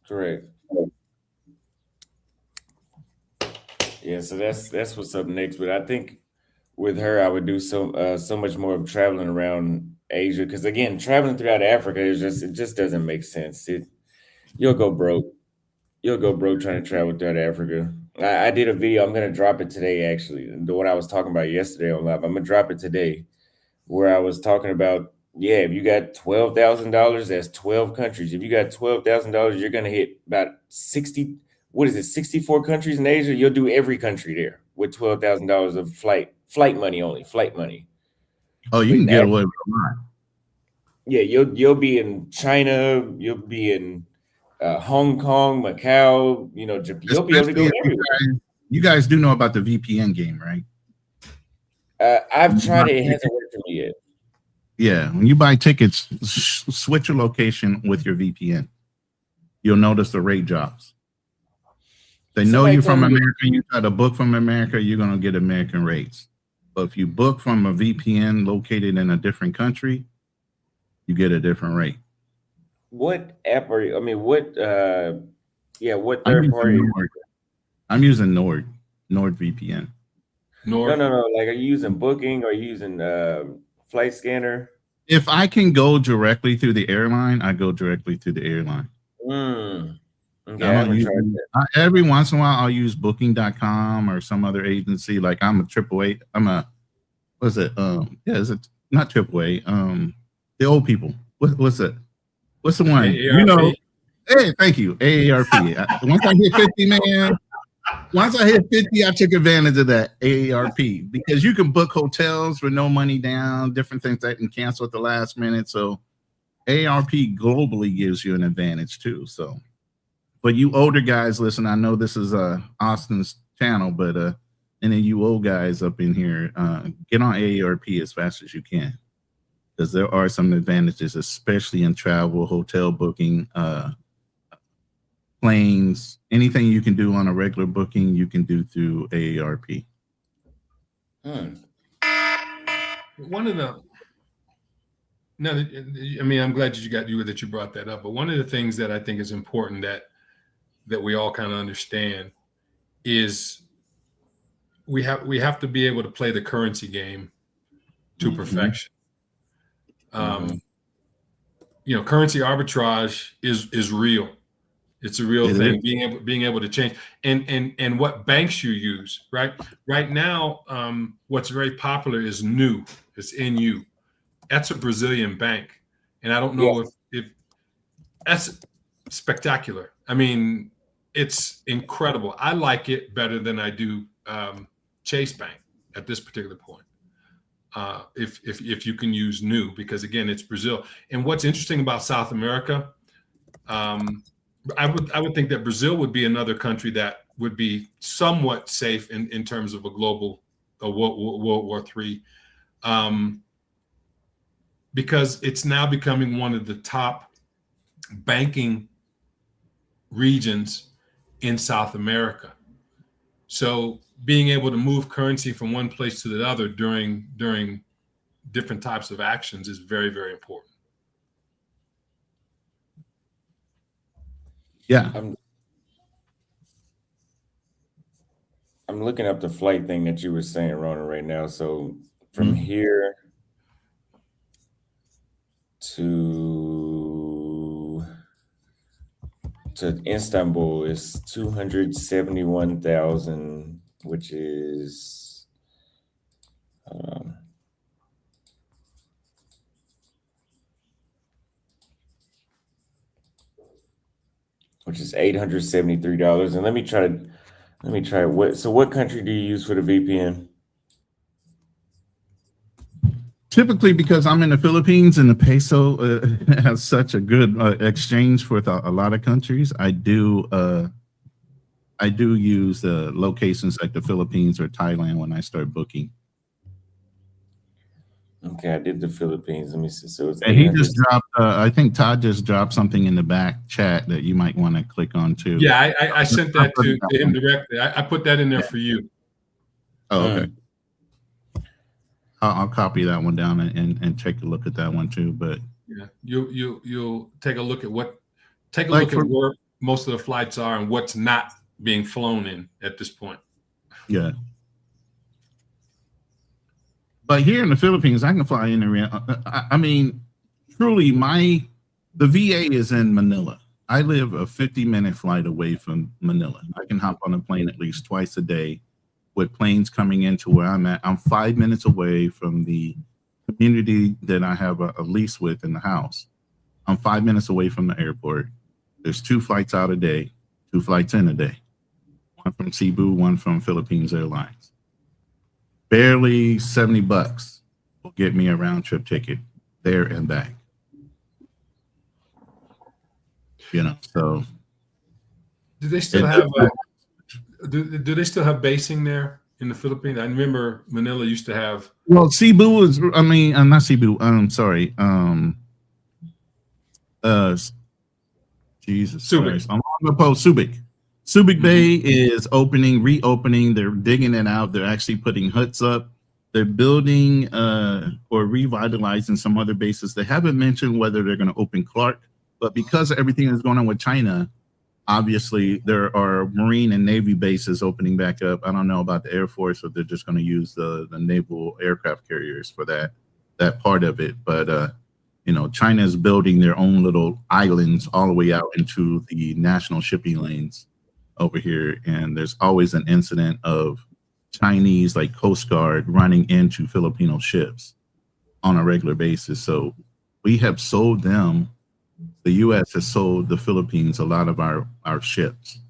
correct. Yeah, so that's what's up next. But I think with her, I would do so much more of traveling around Asia, because again, traveling throughout Africa it just doesn't make sense. You'll go broke. You'll go broke trying to travel throughout Africa. I did a video. I'm gonna drop it today. Actually, the one I was talking about yesterday on live. I'm gonna drop it today, where I was talking about, yeah, if you got $12,000, that's 12 countries. If you got $12,000, you're gonna hit about 60. What is it? 64 countries in Asia. You'll do every country there with $12,000 of flight money only, flight money. Oh, you But can in get Africa, away with a lot. yeah, you'll be in China. You'll be in Hong Kong, Macau. You'll be able to Especially go if everywhere. you guys do know about the VPN game, right? I've When you tried buy it. It tickets, hasn't worked for me yet. yeah, when you buy tickets, switch your location with your VPN. You'll notice the rate drops. They know Somebody you're told from me that. America. You try to book from America, you're going to get American rates. But if you book from a VPN located in a different country, you get a different rate. What app are you? I mean, what? Yeah, what I'm third using party? Nord. I'm using NordVPN. No, Nor no, no. Like, are you using Booking? Or are you using Flight Scanner? If I can go directly through the airline, I go directly through the airline. Mm. I Okay, I don't haven't use tried that. every once in a while I'll use booking.com or some other agency. Like I'm a AAA. I'm a what's it? Yeah, is it not AAA? The old people. What's it? What's the one? You know, AARP. hey, thank you. AARP. Once I hit 50, man. Once I hit 50, I took advantage of that AARP because you can book hotels for no money down, different things that can cancel at the last minute. So AARP globally gives you an advantage too. So, but you older guys, listen, I know this is Austin's channel, but and then you old guys up in here, get on AARP as fast as you can because there are some advantages, especially in travel, hotel booking, planes, anything you can do on a regular booking, you can do through AARP. One of the no, I mean, I'm glad that you brought that up. But one of the things that I think is important that we all kind of understand is we have to be able to play the currency game to perfection. Currency arbitrage is real. It's a real thing. Being able to change and what banks you use. Right now, what's very popular is NU. It's NU. That's a Brazilian bank, and I don't know if that's spectacular. I mean, it's incredible. I like it better than I do Chase Bank at this particular point. If you can use NU, because again, it's Brazil. And what's interesting about South America, I would think that Brazil would be another country that would be somewhat safe in terms of a global World War III, because it's now becoming one of the top banking regions in South America. So being able to move currency from one place to the other during different types of actions is very, very important. Yeah. I'm looking up the flight thing that you were saying, Rona, right now. So from here to Istanbul is 271,000, which is $873. And let me try what country do you use for the VPN? Typically, because I'm in the Philippines and the peso has such a good exchange with a lot of countries, I do use locations like the Philippines or Thailand when I start booking. Okay, I did the Philippines. Let me see. So it's and he just dropped. I think Todd just dropped something in the back chat that you might want to click on too. Yeah, I sent that to him directly. I put that in there for you. Oh, okay. I'll copy that one down and take a look at that one too. But yeah, you'll take a look at where most of the flights are and what's not being flown in at this point. Yeah. But here in the Philippines, I can fly in and I mean, truly, the VA is in Manila. I live a 50-minute flight away from Manila. I can hop on a plane at least twice a day with planes coming into where I'm at. I'm 5 minutes away from the community that I have a lease with in the house. I'm 5 minutes away from the airport. There's 2 flights out a day, 2 flights in a day. One from Cebu, one from Philippines Airlines. Barely $70 will get me a round trip ticket there and back. So do they still have do they still have basing there in the Philippines? I remember Manila used to have. Well, Cebu is. I mean, not Cebu. I'm sorry. Jesus Christ. I'm on the post. Subic Bay is reopening. They're digging it out. They're actually putting huts up. They're building or revitalizing some other bases. They haven't mentioned whether they're going to open Clark, but because of everything that's going on with China, Obviously, there are Marine and Navy bases opening back up. I don't know about the Air Force, or they're just going to use the naval aircraft carriers for that part of it. But China is building their own little islands all the way out into the national shipping lanes over here, and there's always an incident of Chinese like Coast Guard running into Filipino ships on a regular basis. So we have sold them. The U.S. has sold the Philippines a lot of our ships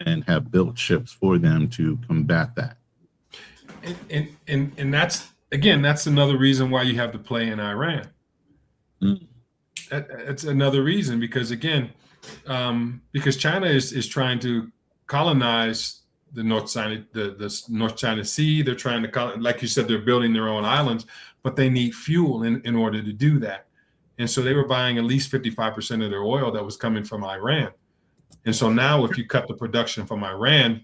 and have built ships for them to combat that. And that's another reason why you have to play in Iran. That's another reason, because because China is trying to colonize the North China Sea. They're trying to, like you said, they're building their own islands, but they need fuel in order to do that. And so they were buying at least 55% of their oil that was coming from Iran. And so now if you cut the production from Iran,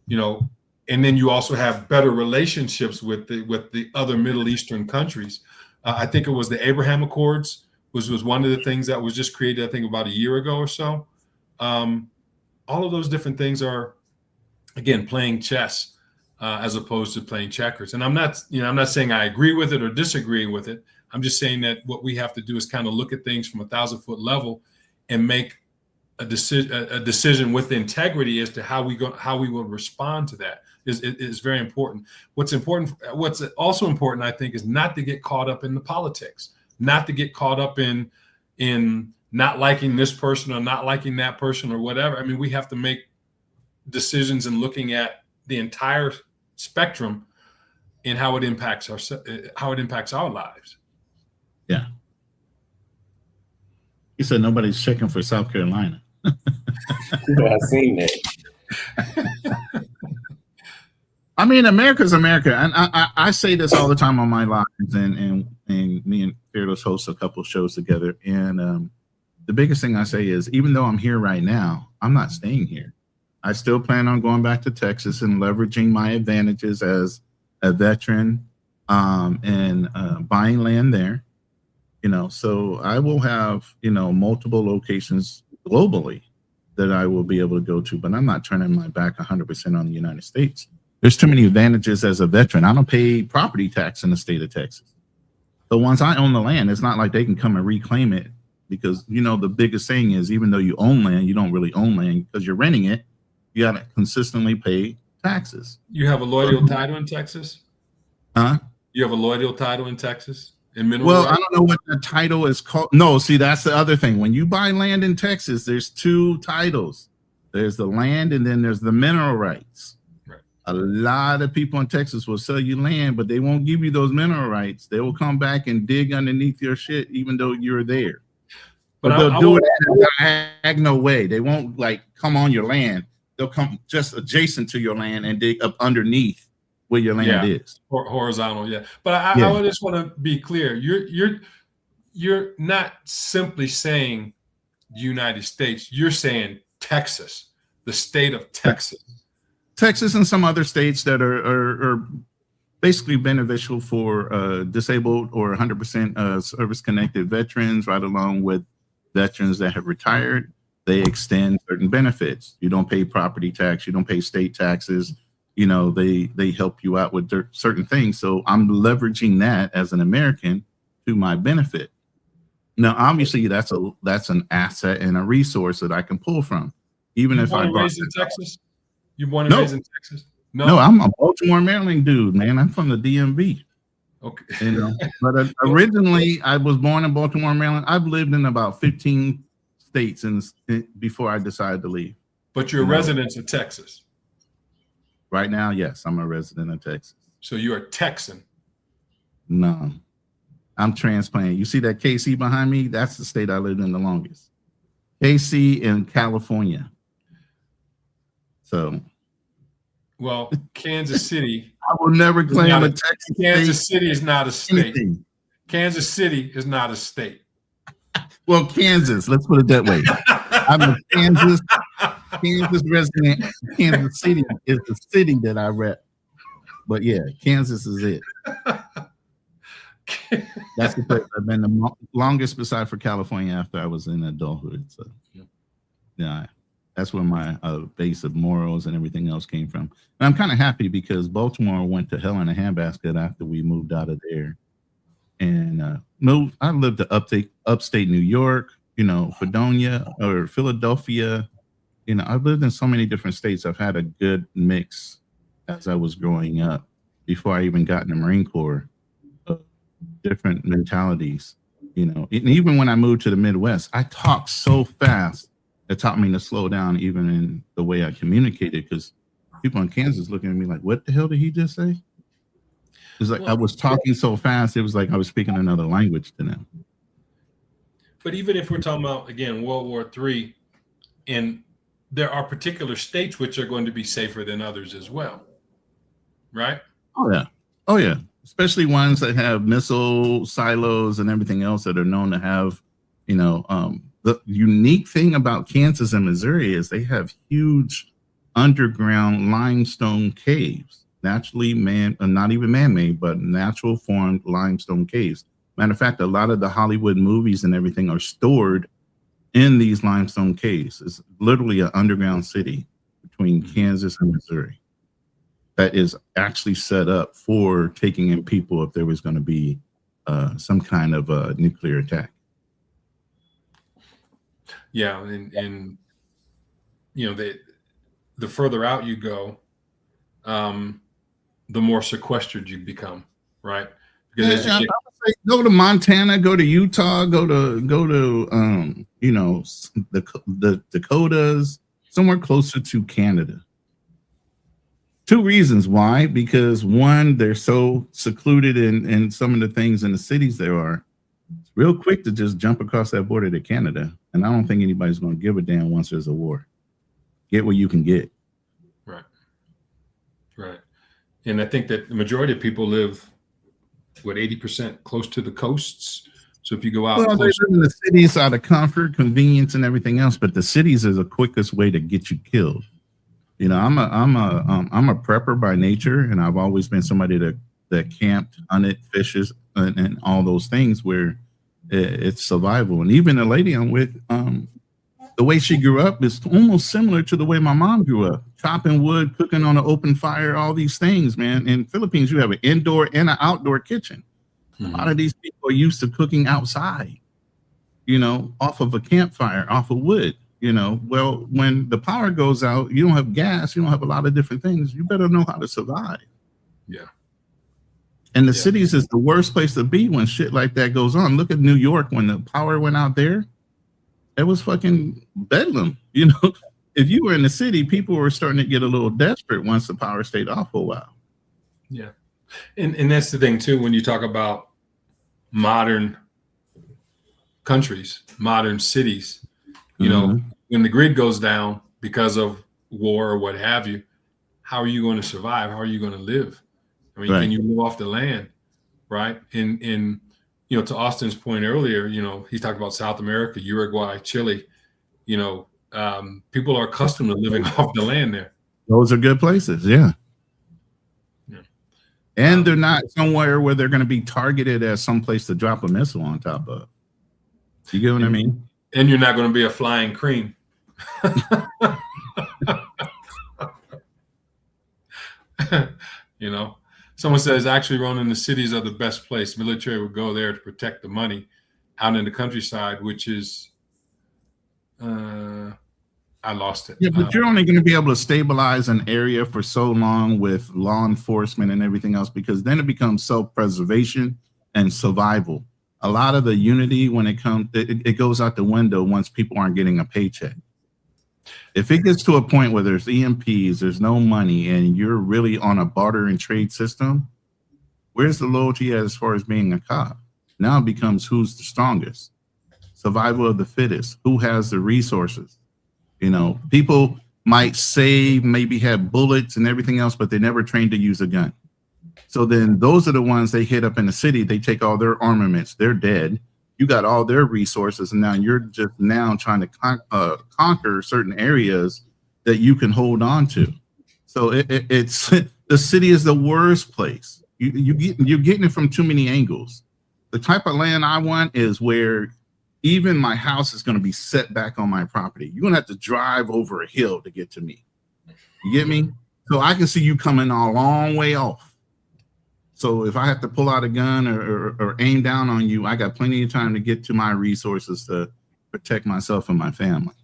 and then you also have better relationships with the other Middle Eastern countries. I think it was the Abraham Accords was one of the things that was just created, I think, about a year ago or so. All of those different things are, again, playing chess as opposed to playing checkers. And I'm not saying I agree with it or disagree with it. I'm just saying that what we have to do is kind of look at things from 1,000-foot level and make a decision with integrity as to how we will respond to that. Is very important. What's also important, I think, is not to get caught up in the politics, not to get caught up in not liking this person or not liking that person or whatever. I mean, we have to make decisions and looking at the entire spectrum and how it impacts our lives. Yeah. You said nobody's checking for South Carolina. Yeah, I've seen that. I mean, America's America, and I say this all the time on my lives, and me and Fearless host a couple of shows together. And the biggest thing I say is, even though I'm here right now, I'm not staying here. I still plan on going back to Texas and leveraging my advantages as a veteran and buying land there. So I will have multiple locations globally that I will be able to go to, but I'm not turning my back 100% on the United States. There's too many advantages as a veteran. I don't pay property tax in the state of Texas. So once I own the land, it's not like they can come and reclaim it, because, the biggest thing is, even though you own land, you don't really own land because you're renting it. You got to consistently pay taxes. You have a loyal title in Texas? Huh? You have a loyal title in Texas? Well, I don't know what the title is called. No, see, that's the other thing. When you buy land in Texas, there's two titles. There's the land, and then there's the mineral rights. Right. A lot of people in Texas will sell you land, but they won't give you those mineral rights. They will come back and dig underneath your shit, even though you're there. But they'll do it in a diagonal way. They won't come on your land. They'll come just adjacent to your land and dig up underneath where your land is. Horizontal, yeah. But I just want to be clear. You're not simply saying United States. You're saying Texas, the state of Texas. Texas and some other states that are basically beneficial for disabled or 100% service-connected veterans, right along with veterans that have retired. They extend certain benefits. You don't pay property tax. You don't pay state taxes. They help you out with certain things. So I'm leveraging that as an American to my benefit. Now, obviously, that's an asset and a resource that I can pull from. Even if I raised in Texas, you born and raised in Texas? No, I'm a Baltimore, Maryland dude, man. I'm from the DMV. Okay. But originally I was born in Baltimore, Maryland. I've lived in about 15 states before I decided to leave. But you're a resident of Texas. Right now, yes, I'm a resident of Texas. So you're a Texan? No, I'm transplanted. You see that KC behind me? That's the state I lived in the longest. KC in California. So. Well, Kansas City. I will never claim a Texas. Kansas City is not a state. Anything. Kansas City is not a state. Well, Kansas, let's put it that way. I'm a Kansas resident. Kansas City is the city that I rep. But yeah, Kansas is it. That's the place I've been the longest, beside for California, after I was in adulthood. So yeah. That's where my base of morals and everything else came from. And I'm kind of happy because Baltimore went to hell in a handbasket after we moved out of there. And moved. I lived to upstate New York, Fredonia or Philadelphia. I've lived in so many different states. I've had a good mix as I was growing up before I even got in the Marine Corps. Different mentalities, and even when I moved to the Midwest, I talked so fast. It taught me to slow down, even in the way I communicated, because people in Kansas looking at me like, "What the hell did he just say?" It's like I was talking so fast. It was like I was speaking another language to them. But even if we're talking about, again, World War III, and there are particular states which are going to be safer than others as well, right? Oh yeah, especially ones that have missile silos and everything else that are known to have, the unique thing about Kansas and Missouri is they have huge underground limestone caves, naturally not even man-made, but natural formed limestone caves. Matter of fact, a lot of the Hollywood movies and everything are stored in these limestone caves. It's literally an underground city between Kansas and Missouri that is actually set up for taking in people if there was going to be some kind of a nuclear attack. Yeah, and the further out you go, the more sequestered you become, right? Because I would say go to Montana, go to Utah, go to the Dakotas, somewhere closer to Canada. Two reasons why: because one, they're so secluded in some of the things in the cities there are. It's real quick to just jump across that border to Canada, and I don't think anybody's going to give a damn once there's a war. Get what you can get. Right. And I think that the majority of people live, 80% close to the coasts. So if you go out, they live in the cities out of comfort, convenience, and everything else, but the cities is the quickest way to get you killed. I'm a prepper by nature, and I've always been somebody that camped, hunted, fishes, and all those things where it's survival. And even the lady I'm with, the way she grew up is almost similar to the way my mom grew up, chopping wood, cooking on an open fire, all these things, man. In Philippines, you have an indoor and an outdoor kitchen. Mm-hmm. A lot of these people are used to cooking outside, off of a campfire, off of wood. Well, when the power goes out, you don't have gas, you don't have a lot of different things. You better know how to survive. Yeah. And the cities is the worst place to be when shit like that goes on. Look at New York when the power went out there. It was fucking bedlam. If you were in the city, people were starting to get a little desperate once the power stayed off for a while. Yeah. And that's the thing too, when you talk about modern countries, modern cities, when the grid goes down because of war or what have you, how are you going to survive? How are you going to live? I mean, Can you live off the land? Right. And to Austin's point earlier, he talked about South America, Uruguay, Chile, people are accustomed to living off the land there. Those are good places. Yeah. And they're not somewhere where they're going to be targeted as some place to drop a missile on top of. You get what I mean? And you're not going to be a flying cream. Someone says actually, Ronan, the cities are the best place. Military would go there to protect the money. Out in the countryside, which is, I lost it. Yeah, but you're only going to be able to stabilize an area for so long with law enforcement and everything else, because then it becomes self-preservation and survival. A lot of the unity when it goes out the window once people aren't getting a paycheck. If it gets to a point where there's EMPs, there's no money, and you're really on a barter and trade system, where's the loyalty as far as being a cop? Now it becomes who's the strongest, survival of the fittest, who has the resources. People might save, maybe have bullets and everything else, but they never trained to use a gun. So then those are the ones they hit up in the city. They take all their armaments. They're dead. You got all their resources, and now you're just trying to conquer certain areas that you can hold on to. So it's the city is the worst place. You're getting it from too many angles. The type of land I want is where even my house is going to be set back on my property. You're going to have to drive over a hill to get to me. You get me? So I can see you coming a long way off. So if I have to pull out a gun or aim down on you, I got plenty of time to get to my resources to protect myself and my family.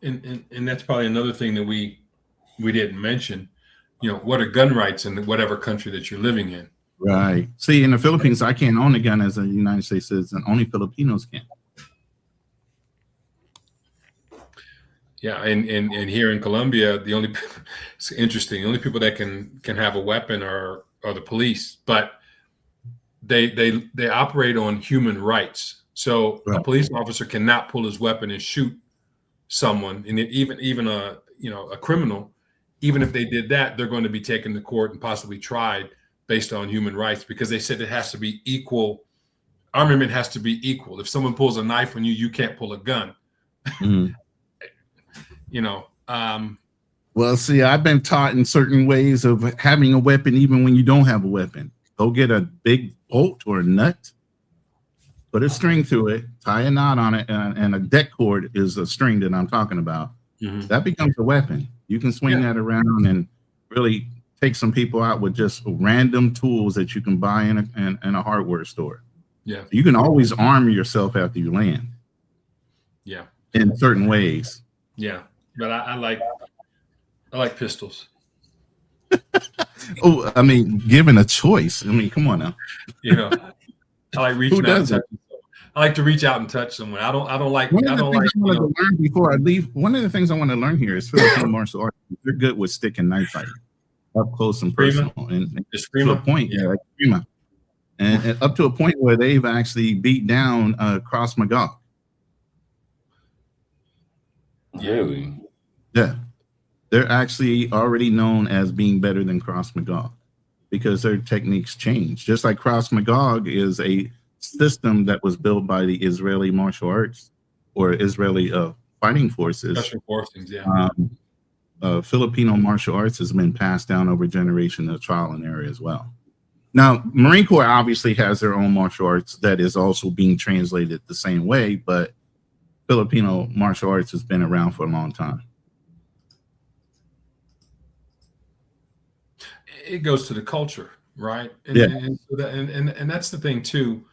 And that's probably another thing that we didn't mention. You know, what are gun rights in whatever country that you're living in? Right. See, in the Philippines, I can't own a gun as a United States citizen. Only Filipinos can. Yeah, and here in Colombia, it's interesting. The only people that can have a weapon are the police, but they operate on human rights. So a police officer cannot pull his weapon and shoot someone, and even a criminal. Even if they did that, they're going to be taken to court and possibly tried based on human rights, because they said it has to be equal. Armament has to be equal. If someone pulls a knife on you, you can't pull a gun. Well, see, I've been taught in certain ways of having a weapon even when you don't have a weapon. Go get a big bolt or a nut, put a string through it, tie a knot on it, and a deck cord is a string that I'm talking about. That becomes a weapon. You can swing that around and really take some people out with just random tools that you can buy in a hardware store. Yeah, you can always arm yourself after you land. Yeah, in certain ways. Yeah, but I like pistols. Oh, I mean, given a choice. I mean, come on now. You know, I like reaching out. I like to reach out and touch someone. I don't like. One of the things I want to learn before I leave. One of the things I want to learn here is Filipino martial arts. They're good with stick and knife fighting, up close and personal, and to a point, like Screamer. And up to a point where they've actually beat down Krav Maga. Really? Yeah, they're actually already known as being better than Krav Maga because their techniques change. Just like Krav Maga is a system that was built by the Israeli martial arts or Israeli fighting forces. Special forces, yeah. Filipino martial arts has been passed down over generations of trial and error as well. Now, Marine Corps obviously has their own martial arts that is also being translated the same way, but Filipino martial arts has been around for a long time. It goes to the culture, right? And, yeah. And that's the thing too.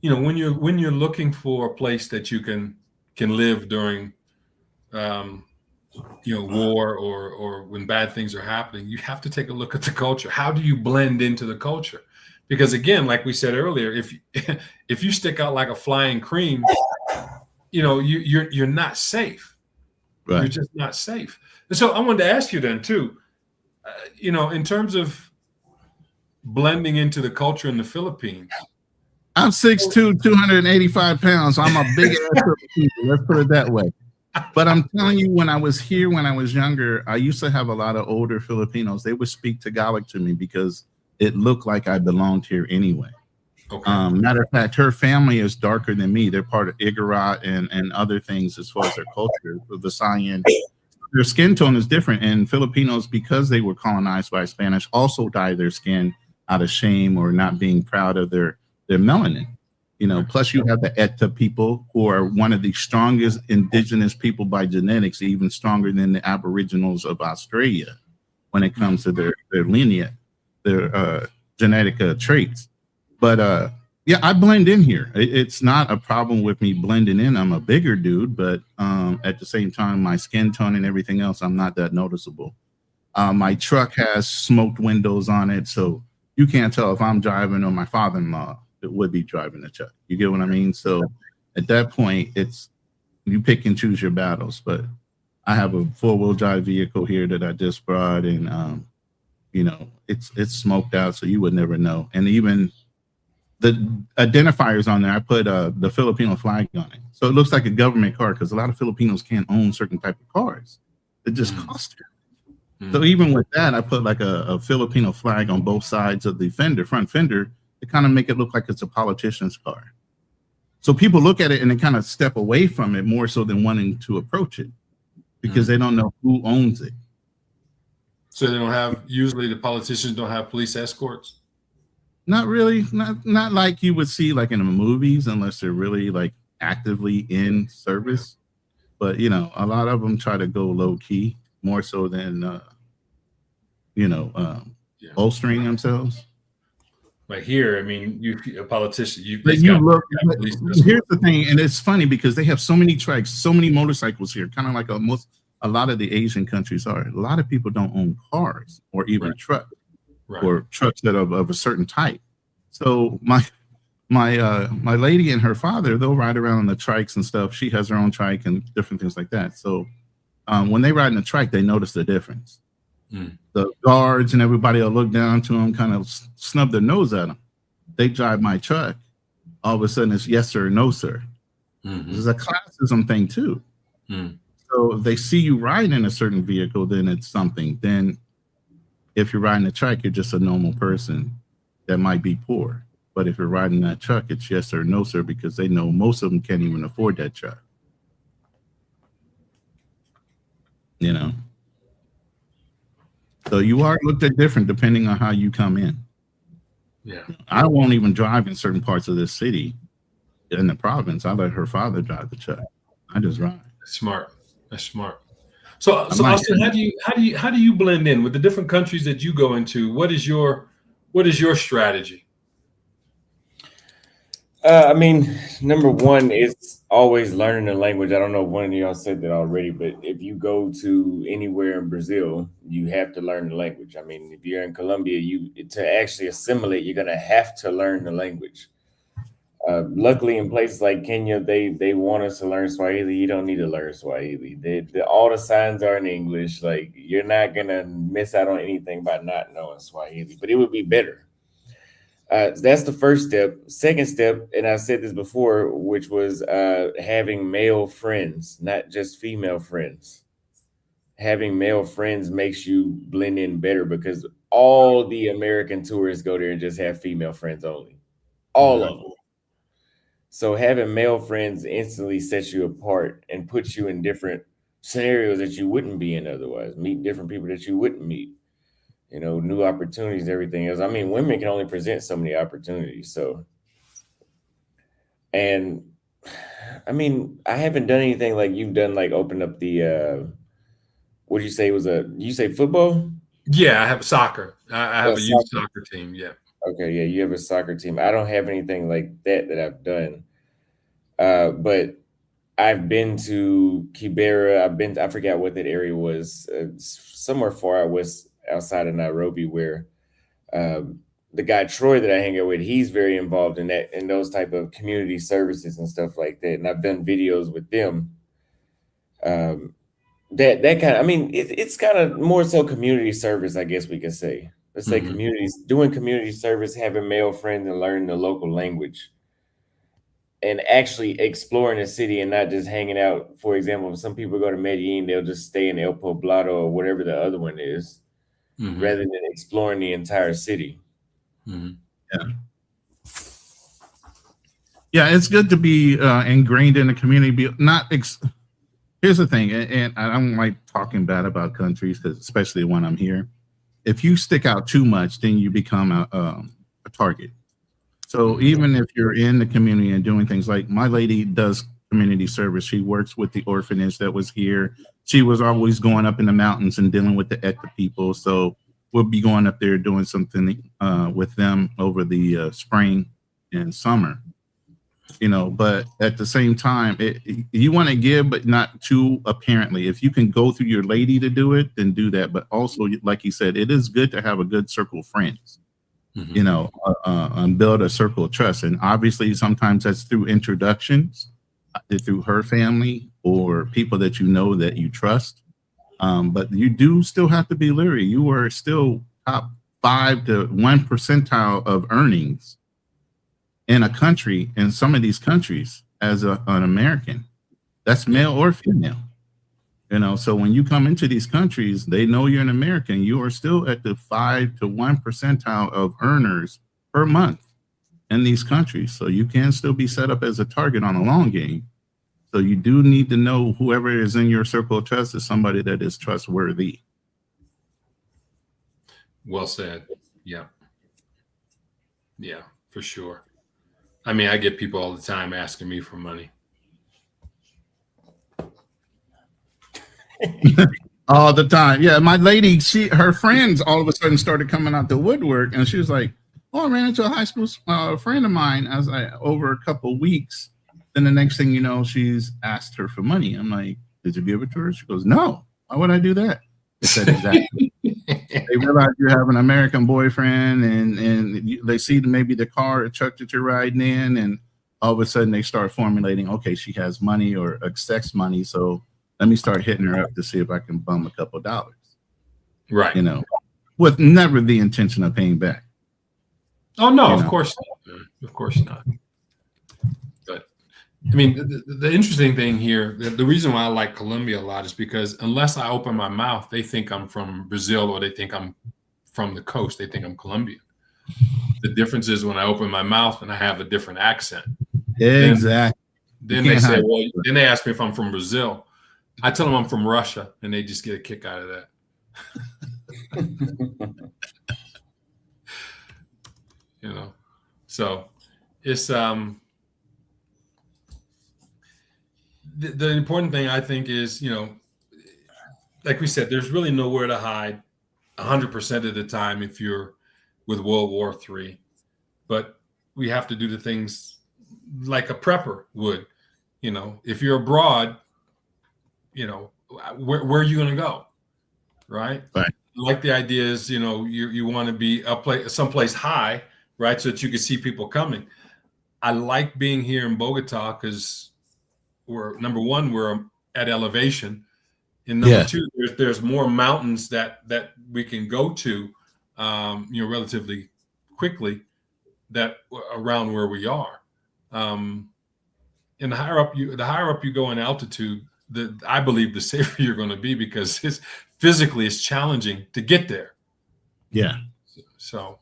You know, when you're looking for a place that you can live during, war or when bad things are happening, you have to take a look at the culture. How do you blend into the culture? Because again, like we said earlier, if you stick out like a flying cream, you're not safe. Right. You're just not safe. And so I wanted to ask you then too, in terms of blending into the culture in the Philippines. I'm 6'2", 285 pounds. So I'm a big ass Filipino. Let's put it that way. But I'm telling you, when I was here, when I was younger, I used to have a lot of older Filipinos. They would speak Tagalog to me because it looked like I belonged here anyway. Okay. Matter of fact, her family is darker than me. They're part of Igorot and other things as far as their culture. The Visayan, their skin tone is different. And Filipinos, because they were colonized by Spanish, also dye their skin out of shame or not being proud of their melanin. Plus you have the Eta people, who are one of the strongest indigenous people by genetics, even stronger than the Aboriginals of Australia when it comes to their lineage, their genetic traits. But I blend in here. It's not a problem with me blending in. I'm a bigger dude, but at the same time, my skin tone and everything else, I'm not that noticeable. My truck has smoked windows on it, so you can't tell if I'm driving or my father-in-law would be driving the truck. You get what I mean? So at that point, it's you pick and choose your battles. But I have a 4-wheel drive vehicle here that I just brought, and it's smoked out, so you would never know. And even the identifiers on there, I put the Filipino flag on it, so it looks like a government car because a lot of Filipinos can't own certain type of cars. It just costs you. So even with that, I put like a Filipino flag on both sides of the front fender, to kind of make it look like it's a politician's car. So people look at it and they kind of step away from it more so than wanting to approach it because they don't know who owns it. So they don't have, usually the politicians don't have police escorts? Not really. Not like you would see like in the movies, unless they're really like actively in service, but a lot of them try to go low key more so than Yeah. bolstering themselves. Like here, I mean, you a politician, But it's you got look. police Here's the thing, and it's funny because they have so many trikes, so many motorcycles here, kind of like a lot of the Asian countries are. A lot of people don't own cars or even trucks right. or trucks that are of a certain type. So my lady and her father, they'll ride around on the trikes and stuff. She has her own trike and different things like that. So when they ride in the trike, they notice the difference. The guards and everybody will look down to them, kind of snub their nose at them. They drive my truck. All of a sudden, it's yes sir, no sir. This is a classism thing too. So if they see you riding in a certain vehicle, then it's something. Then if you're riding a truck, you're just a normal person that might be poor. But if you're riding that truck, it's yes sir, no sir, because they know most of them can't even afford that truck. So you are looked at different depending on how you come in. Yeah. I won't even drive in certain parts of this city in the province. I let her father drive the truck. I just ride. That's smart. So Austin, how do you blend in with the different countries that you go into? What is your strategy? I mean, number one is always learning the language. I don't know if one of y'all said that already, but if you go to anywhere in Brazil, you have to learn the language. I mean, if you're in Colombia, to actually assimilate, you're gonna have to learn the language. Luckily, in places like Kenya, they want us to learn Swahili. You don't need to learn Swahili. All the signs are in English. Like, you're not gonna miss out on anything by not knowing Swahili. But it would be better. That's the first step. Second step, and I've said this before, which was having male friends, not just female friends. Having male friends makes you blend in better because all the American tourists go there and just have female friends only. All of them. So having male friends instantly sets you apart and puts you in different scenarios that you wouldn't be in otherwise. Meet different people that you wouldn't meet. New opportunities, everything else. I mean, women can only present so many opportunities. So, and I mean, I haven't done anything like you've done, like open up the, what did you say you say football? Yeah, I have soccer. I have a youth Soccer. soccer team. Yeah. Okay. Yeah. You have a soccer team. I don't have anything like that I've done. But I've been to Kibera. I forgot what that area was, somewhere far out west outside of Nairobi, where the guy Troy that I hang out with, he's very involved in those type of community services and stuff like that. And I've done videos with them. That kind of, I mean, it's kind of more so community service, I guess we could say. Let's say doing community service, having male friends and learning the local language. And actually exploring the city and not just hanging out. For example, if some people go to Medellin, they'll just stay in El Poblado or whatever the other one is, rather than exploring the entire city. Yeah, it's good to be ingrained in the community. Here's the thing, and I don't like talking bad about countries, especially when I'm here. If you stick out too much, then you become a target. So even if you're in the community and doing things, like my lady does community service, she works with the orphanage that was here. She was always going up in the mountains and dealing with the ECTA people. So we'll be going up there doing something with them over the spring and summer. But at the same time, you want to give, but not too apparently. If you can go through your lady to do it, then do that. But also, like you said, it is good to have a good circle of friends. And build a circle of trust. And obviously, sometimes that's through introductions, through her family or people that that you trust. But you do still have to be leery. You are still top 5 to 1 percentile of earnings in a country, in some of these countries, as an American. That's male or female. So when you come into these countries, they know you're an American. You are still at the 5 to 1 percentile of earners per month in these countries. So you can still be set up as a target on a long game. So you do need to know whoever is in your circle of trust is somebody that is trustworthy. Well said. Yeah. Yeah, for sure. I mean, I get people all the time asking me for money. All the time. Yeah, my lady, her friends all of a sudden started coming out the woodwork, and she was like, "Oh, I ran into a high school friend of mine." I was like, over a couple of weeks. Then the next thing you know, she's asked her for money. I'm like, "Did you give it to her?" She goes, "No. Why would I do that?" I said, "Exactly." They realize you have an American boyfriend, and they see maybe the car or truck that you're riding in, and all of a sudden they start formulating, okay, she has money or expects money, so let me start hitting her up to see if I can bum a couple dollars. Right. With never the intention of paying back. Oh no, of course not. Of course not. But I mean, the interesting thing here, the reason why I like Colombia a lot is because unless I open my mouth, they think I'm from Brazil or they think I'm from the coast. They think I'm Colombian. The difference is when I open my mouth and I have a different accent. Exactly. Then they say, well, then they ask me if I'm from Brazil. I tell them I'm from Russia, and they just get a kick out of that. So it's the important thing I think is, like we said, there's really nowhere to hide 100% of the time if you're with World War III, but we have to do the things like a prepper would. If you're abroad, where are you going to go, right? Like the idea is, you want to be someplace high, right, so that you can see people coming. I like being here in Bogota because number one, we're at elevation, and number two, there's more mountains that we can go to, relatively quickly, that around where we are. And the higher up you go in altitude, I believe the safer you're going to be, because physically it's challenging to get there. Yeah. So,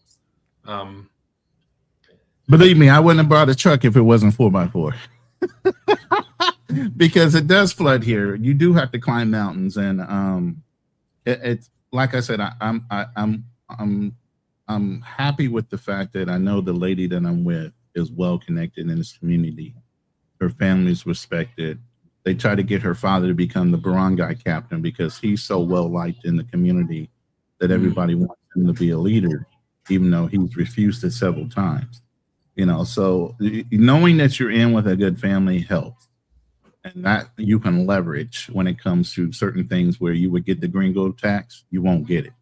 believe me, I wouldn't have brought a truck if it wasn't 4x4. Because it does flood here. You do have to climb mountains, and it's like I said, I'm happy with the fact that I know the lady that I'm with is well connected in this community. Her family's respected. They try to get her father to become the barangay captain because he's so well liked in the community that everybody wants him to be a leader, even though he's refused it several times. So knowing that you're in with a good family helps, and that you can leverage when it comes to certain things where you would get the gringo tax, you won't get it.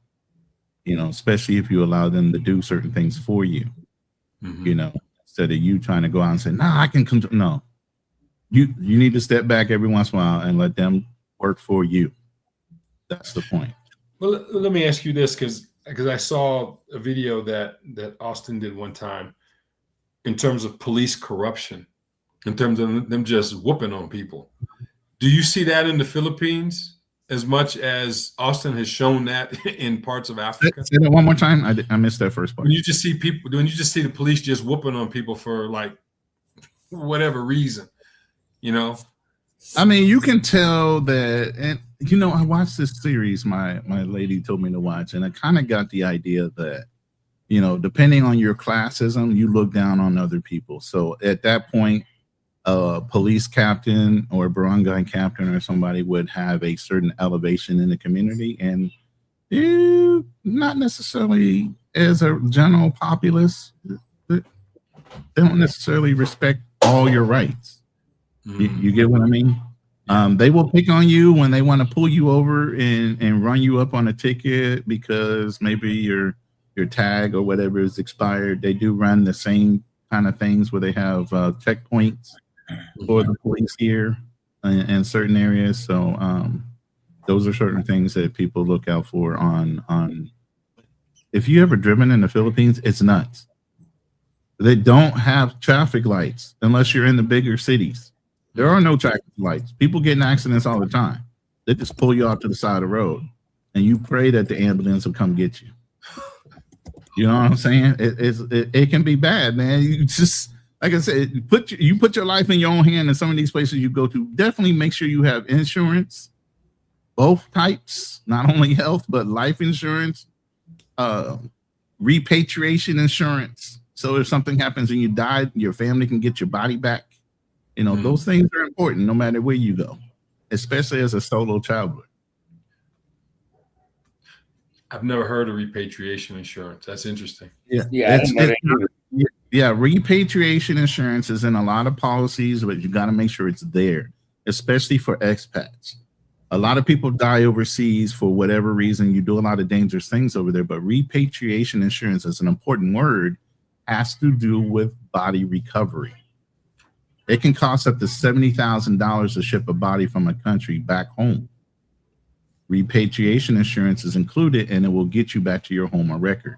Especially if you allow them to do certain things for you. Instead of you trying to go out and say, "Nah, I can come." No. You need to step back every once in a while and let them work for you. That's the point. Well, let me ask you this, because I saw a video that Austin did one time in terms of police corruption, in terms of them just whooping on people. Do you see that in the Philippines as much as Austin has shown that in parts of Africa? Say that one more time. I missed that first part. When you just see the police just whooping on people for like whatever reason. I mean, you can tell that, and I watched this series my lady told me to watch, and I kind of got the idea that, depending on your classism, you look down on other people. So at that point, a police captain or a barangay captain or somebody would have a certain elevation in the community, and not necessarily as a general populace, they don't necessarily respect all your rights. You get what I mean? They will pick on you when they want to pull you over and run you up on a ticket because maybe your tag or whatever is expired. They do run the same kind of things where they have checkpoints for the police here in certain areas. So those are certain things that people look out for on. If you ever driven in the Philippines, it's nuts. They don't have traffic lights unless you're in the bigger cities. There are no traffic lights. People get in accidents all the time. They just pull you off to the side of the road, and you pray that the ambulance will come get you. You know what I'm saying? It can be bad, man. You just, like I said, you put your life in your own hand in some of these places you go to. Definitely make sure you have insurance, both types, not only health but life insurance, repatriation insurance. So if something happens and you die, your family can get your body back. Those things are important no matter where you go, especially as a solo traveler. I've never heard of repatriation insurance. That's interesting. Yeah, Yeah, I didn't know that either. yeah. Repatriation insurance is in a lot of policies, but you got to make sure it's there, especially for expats. A lot of people die overseas for whatever reason. You do a lot of dangerous things over there, but repatriation insurance is an important word, has to do with body recovery. It can cost up to $70,000 to ship a body from a country back home. Repatriation insurance is included, and it will get you back to your home on record.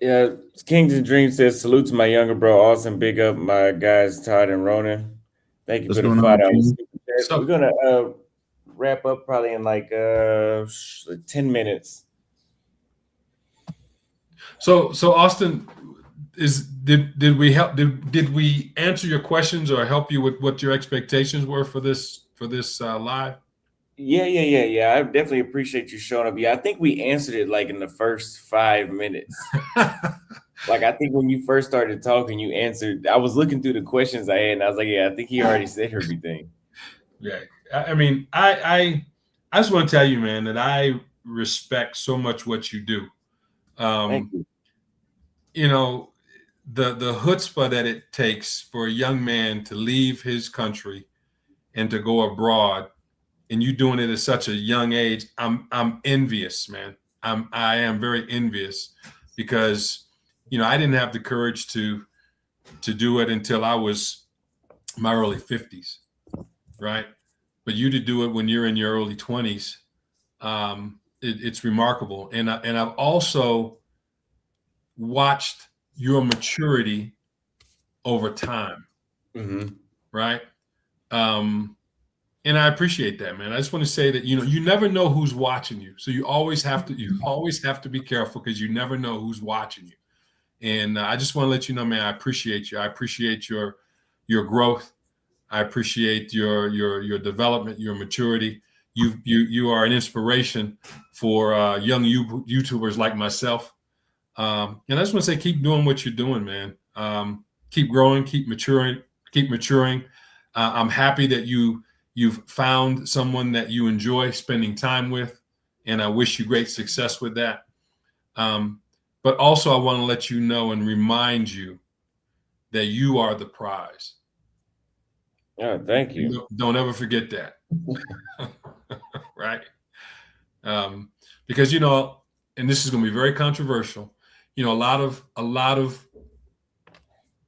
Yeah, Kings and Dream says, salute to my younger bro, Austin. Big up my guys, Todd and Ronan. Thank you What's for the going on, $5 King? super chat. So- We're gonna wrap up probably in like 10 minutes. So Austin, did we answer your questions or help you with what your expectations were for this live? Yeah. I definitely appreciate you showing up. Yeah, I think we answered it like in the first 5 minutes. Like, I think when you first started talking, you answered. I was looking through the questions I had, and I was like, yeah, I think he already said everything. Yeah, I mean, I just want to tell you, man, that I respect so much what you do. Thank you. You know, the chutzpah that it takes for a young man to leave his country and to go abroad, and you doing it at such a young age, I'm envious, man. I am very envious because, you know, I didn't have the courage to do it until I was my early 50s, right? But you to do it when you're in your early 20s, it's remarkable. And I've also watched your maturity over time, right? And I appreciate that, man. I just want to say that, you know, you never know who's watching you. So you always have to be careful because you never know who's watching you. And I just want to let you know, man, I appreciate you. I appreciate your growth. I appreciate your development, your maturity. You are an inspiration for young YouTubers like myself. And I just want to say, keep doing what you're doing, man. Keep growing, keep maturing. I'm happy that you've found someone that you enjoy spending time with, and I wish you great success with that. But also, I want to let you know and remind you that you are the prize. Oh, thank you. Don't ever forget that. Right? Because, you know, and this is going to be very controversial. You know, a lot of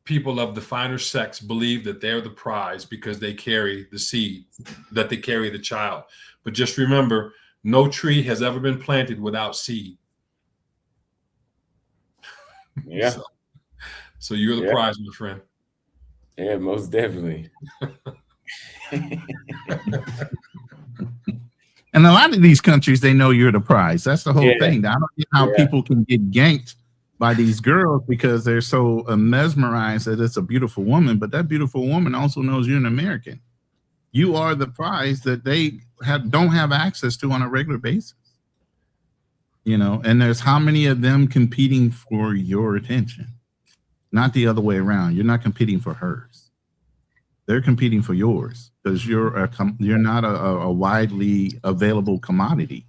people of the finer sex believe that they're the prize because they carry the seed, that they carry the child. But just remember, no tree has ever been planted without seed. Yeah. So you're the prize, my friend. Yeah, most definitely. And a lot of these countries, they know you're the prize. That's the whole thing. I don't get how people can get ganked by these girls because they're so mesmerized that it's a beautiful woman, but that beautiful woman also knows you're an American. You are the prize that they don't have access to on a regular basis. You know, and there's how many of them competing for your attention, not the other way around. You're not competing for hers. They're competing for yours because you're not a widely available commodity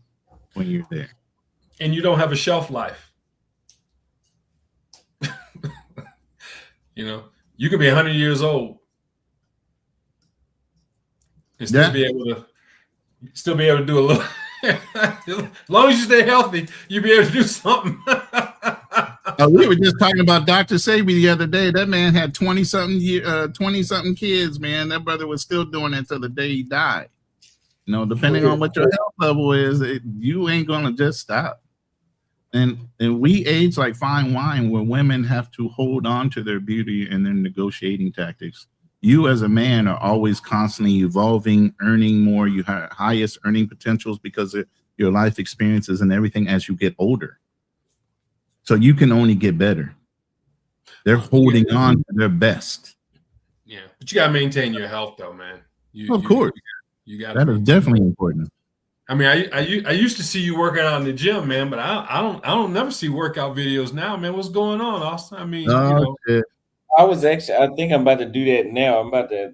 when you're there. And you don't have a shelf life. You know, you could be 100 years old and still be able to do a little. As long as you stay healthy, you'll be able to do something. We were just talking about Dr. Sabi the other day. That man had 20-something kids, man. That brother was still doing it till the day he died. You know, depending on what your health level is, you ain't gonna just stop. And we age like fine wine, where women have to hold on to their beauty and their negotiating tactics. You as a man are always constantly evolving, earning more. You have highest earning potentials because of your life experiences and everything as you get older. So you can only get better. They're holding on to their best. Yeah, but you gotta maintain your health, though, man. Of course, you got that is definitely important. I mean, I used to see you working out in the gym, man, but I don't never see workout videos now, man. What's going on, Austin? I mean, I think I'm about to do that now. I'm about to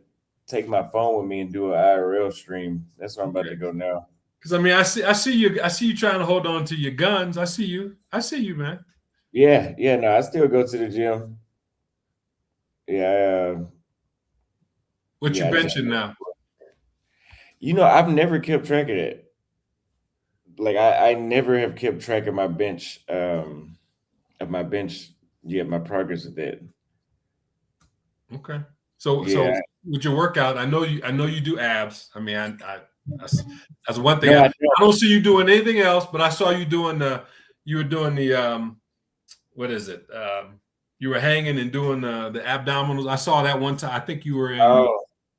take my phone with me and do an IRL stream. That's what I'm about to go now. Because I mean, I see you trying to hold on to your guns. I see you, man. Yeah, no, I still go to the gym. Yeah. What you benching now? I've never kept track of that. Like I never have kept track of my bench, my progress with that. Okay. So with your workout, I know you do abs. I mean, that's one thing. No, I don't see you doing anything else, but I saw you doing what is it? You were hanging and doing the abdominals. I saw that one time. I think you were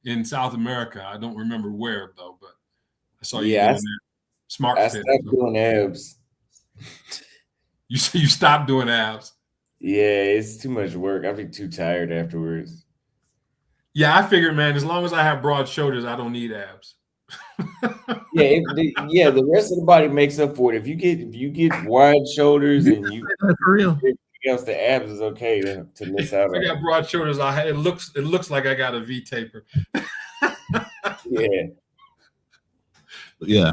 in South America. I don't remember where though, but I saw you doing that. Smart I Fit. stopped doing abs. You stopped doing abs. Yeah, it's too much work. I'd be too tired afterwards. Yeah, I figured, man, as long as I have broad shoulders, I don't need abs. The rest of the body makes up for it. If you get wide shoulders and you for real, everything else, the abs is okay to miss out on. I got broad shoulders. It looks like I got a V taper. Yeah.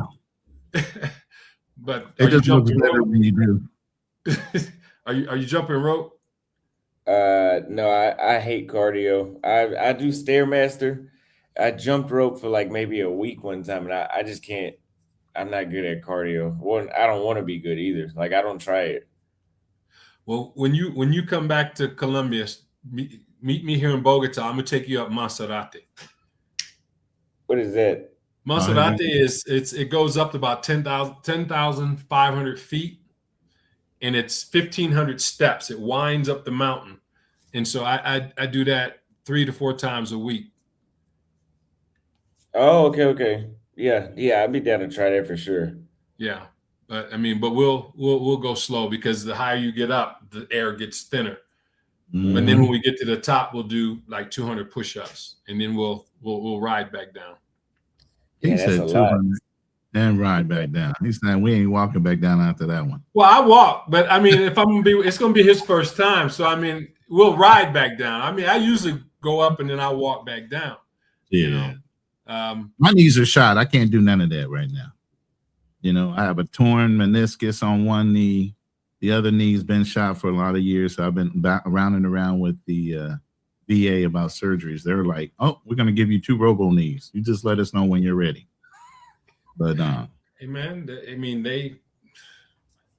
But it just looks better when you do. Are you jumping rope? No, I hate cardio. I do Stairmaster. I jumped rope for like maybe a week one time, and I just can't. I'm not good at cardio. Well, I don't want to be good either. Like I don't try it. Well, when you come back to Colombia, meet me here in Bogota. I'm gonna take you up Maserati. What is that? Maserati it goes up to about 10,500 feet, and it's 1,500 steps. It winds up the mountain, and so I do that 3 to 4 times a week. Oh, okay. Yeah, I'd be down to try that for sure. Yeah, but we'll go slow because the higher you get up, the air gets thinner. Mm-hmm. But then when we get to the top, we'll do like 200 push-ups, and then we'll ride back down. He said 200 and ride back down. He's saying we ain't walking back down after that one. Well, I walk, but I mean, if I'm gonna be, it's gonna be his first time. So I mean, we'll ride back down. I mean, I usually go up and then I walk back down. Yeah. My knees are shot. I can't do none of that right now. I have a torn meniscus on one knee. The other knee's been shot for a lot of years. So I've been around and around with the VA about surgeries. They're like, oh, we're going to give you 2 robo knees. You just let us know when you're ready. But hey man, I mean,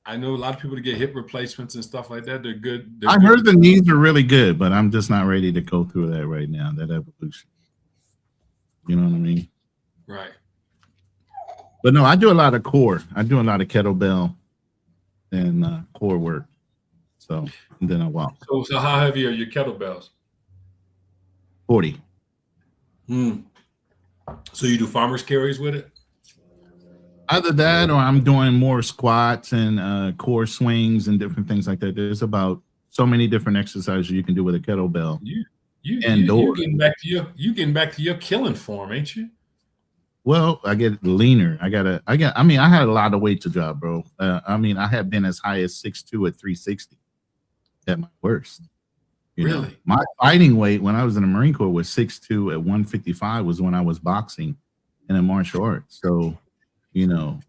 I know a lot of people to get hip replacements and stuff like that. They're good. I heard the knees are really good, but I'm just not ready to go through that right now, that evolution. You know what I mean? Right. But no, I do a lot of core. I do a lot of kettlebell and core work. So, and then I walk. So how heavy are your kettlebells? 40. So you do farmer's carries with it? Either that or I'm doing more squats and core swings and different things like that. There's about so many different exercises you can do with a kettlebell. You getting back to your killing form, ain't you? Well, I get leaner. I had a lot of weight to drop, bro. I have been as high as 6'2" at 360 at my worst. Really? My fighting weight when I was in the Marine Corps was 6'2" at 155 was when I was boxing and in martial arts. So,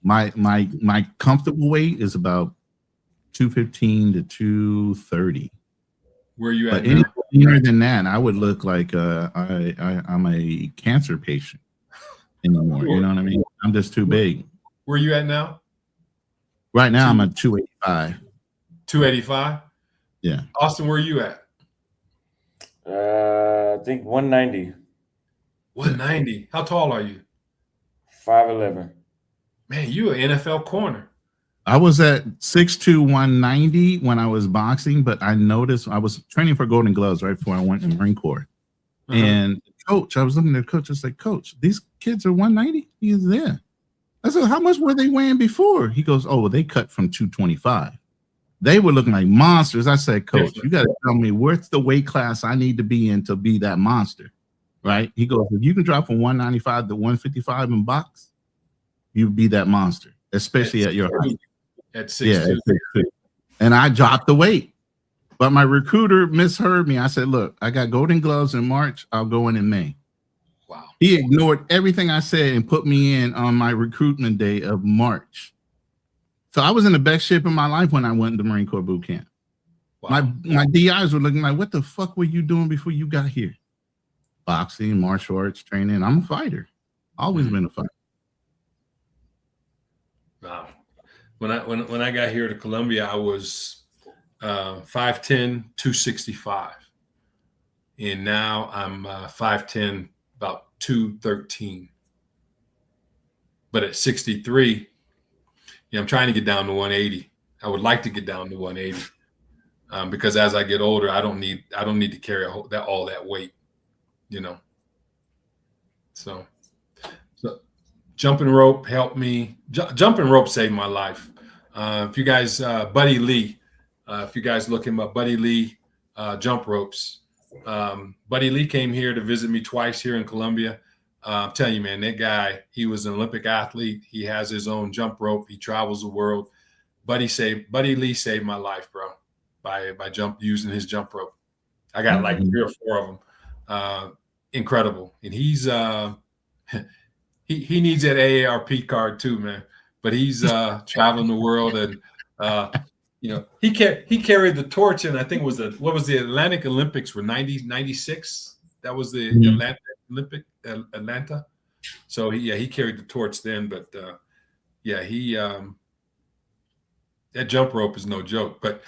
my comfortable weight is about 215 to 230. Where are you at? But any leaner than that, I would look like I'm a cancer patient anymore. You know what I mean? I'm just too big. Where are you at now? Right now, I'm at 285. 285? Yeah. Austin, where are you at? I think 190. 190. How tall are you? 5'11". Man, you an NFL corner. I was at 6'2", 190 when I was boxing, but I noticed I was training for Golden Gloves right before I went in the Marine Corps. And coach, I was looking at the coach. I was like, Coach, these kids are 190? He is there. I said, how much were they weighing before? He goes, oh, well, they cut from 225. They were looking like monsters. I said, Coach, you got to tell me what's the weight class I need to be in to be that monster, right? He goes, if you can drop from 195 to 155 in box, you'd be that monster, especially at your height. At 6'2". Yeah, and I dropped the weight. But my recruiter misheard me. I said, look, I got Golden Gloves in March. I'll go in May. Wow. He ignored everything I said and put me in on my recruitment day of March. So I was in the best shape of my life when I went to Marine Corps boot camp. Wow. My DIs were looking like, what the fuck were you doing before you got here? Boxing, martial arts training. I'm a fighter. Always been a fighter. Wow. When I got here to Columbia, I was 5'10", 265. And now I'm 5'10", about 213. But at 63, I'm trying to get down to 180. I would like to get down to 180 because as I get older, I don't need to carry all that weight, So jumping rope helped me. Jumping rope saved my life. If you guys, Buddy Lee, if you guys look him up, Buddy Lee, jump ropes. Buddy Lee came here to visit me twice here in Columbia. I'm telling you, man, that guy, he was an Olympic athlete. He has his own jump rope. He travels the world. Buddy Lee saved my life, bro, by using his jump rope. I got like 3 or 4 of them. Incredible. And he's he needs that AARP card too, man. But he's traveling the world, and he carried the torch, and I think what was the Atlantic Olympics were 96. That was the Atlanta. So he carried the torch then, but that jump rope is no joke. But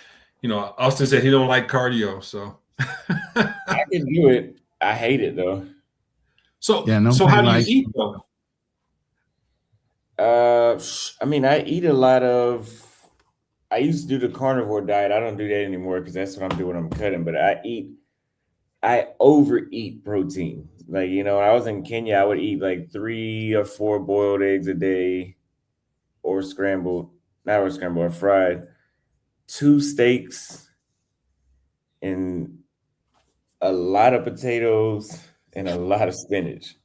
Austin said he don't like cardio, so I can do it. I hate it though. So how do you eat though? I mean, I eat a lot of. I used to do the carnivore diet. I don't do that anymore because that's what I'm doing. I'm cutting, but I overeat protein. Like, when I was in Kenya, I would eat like 3 or 4 boiled eggs a day, or fried, 2 steaks, and a lot of potatoes and a lot of spinach.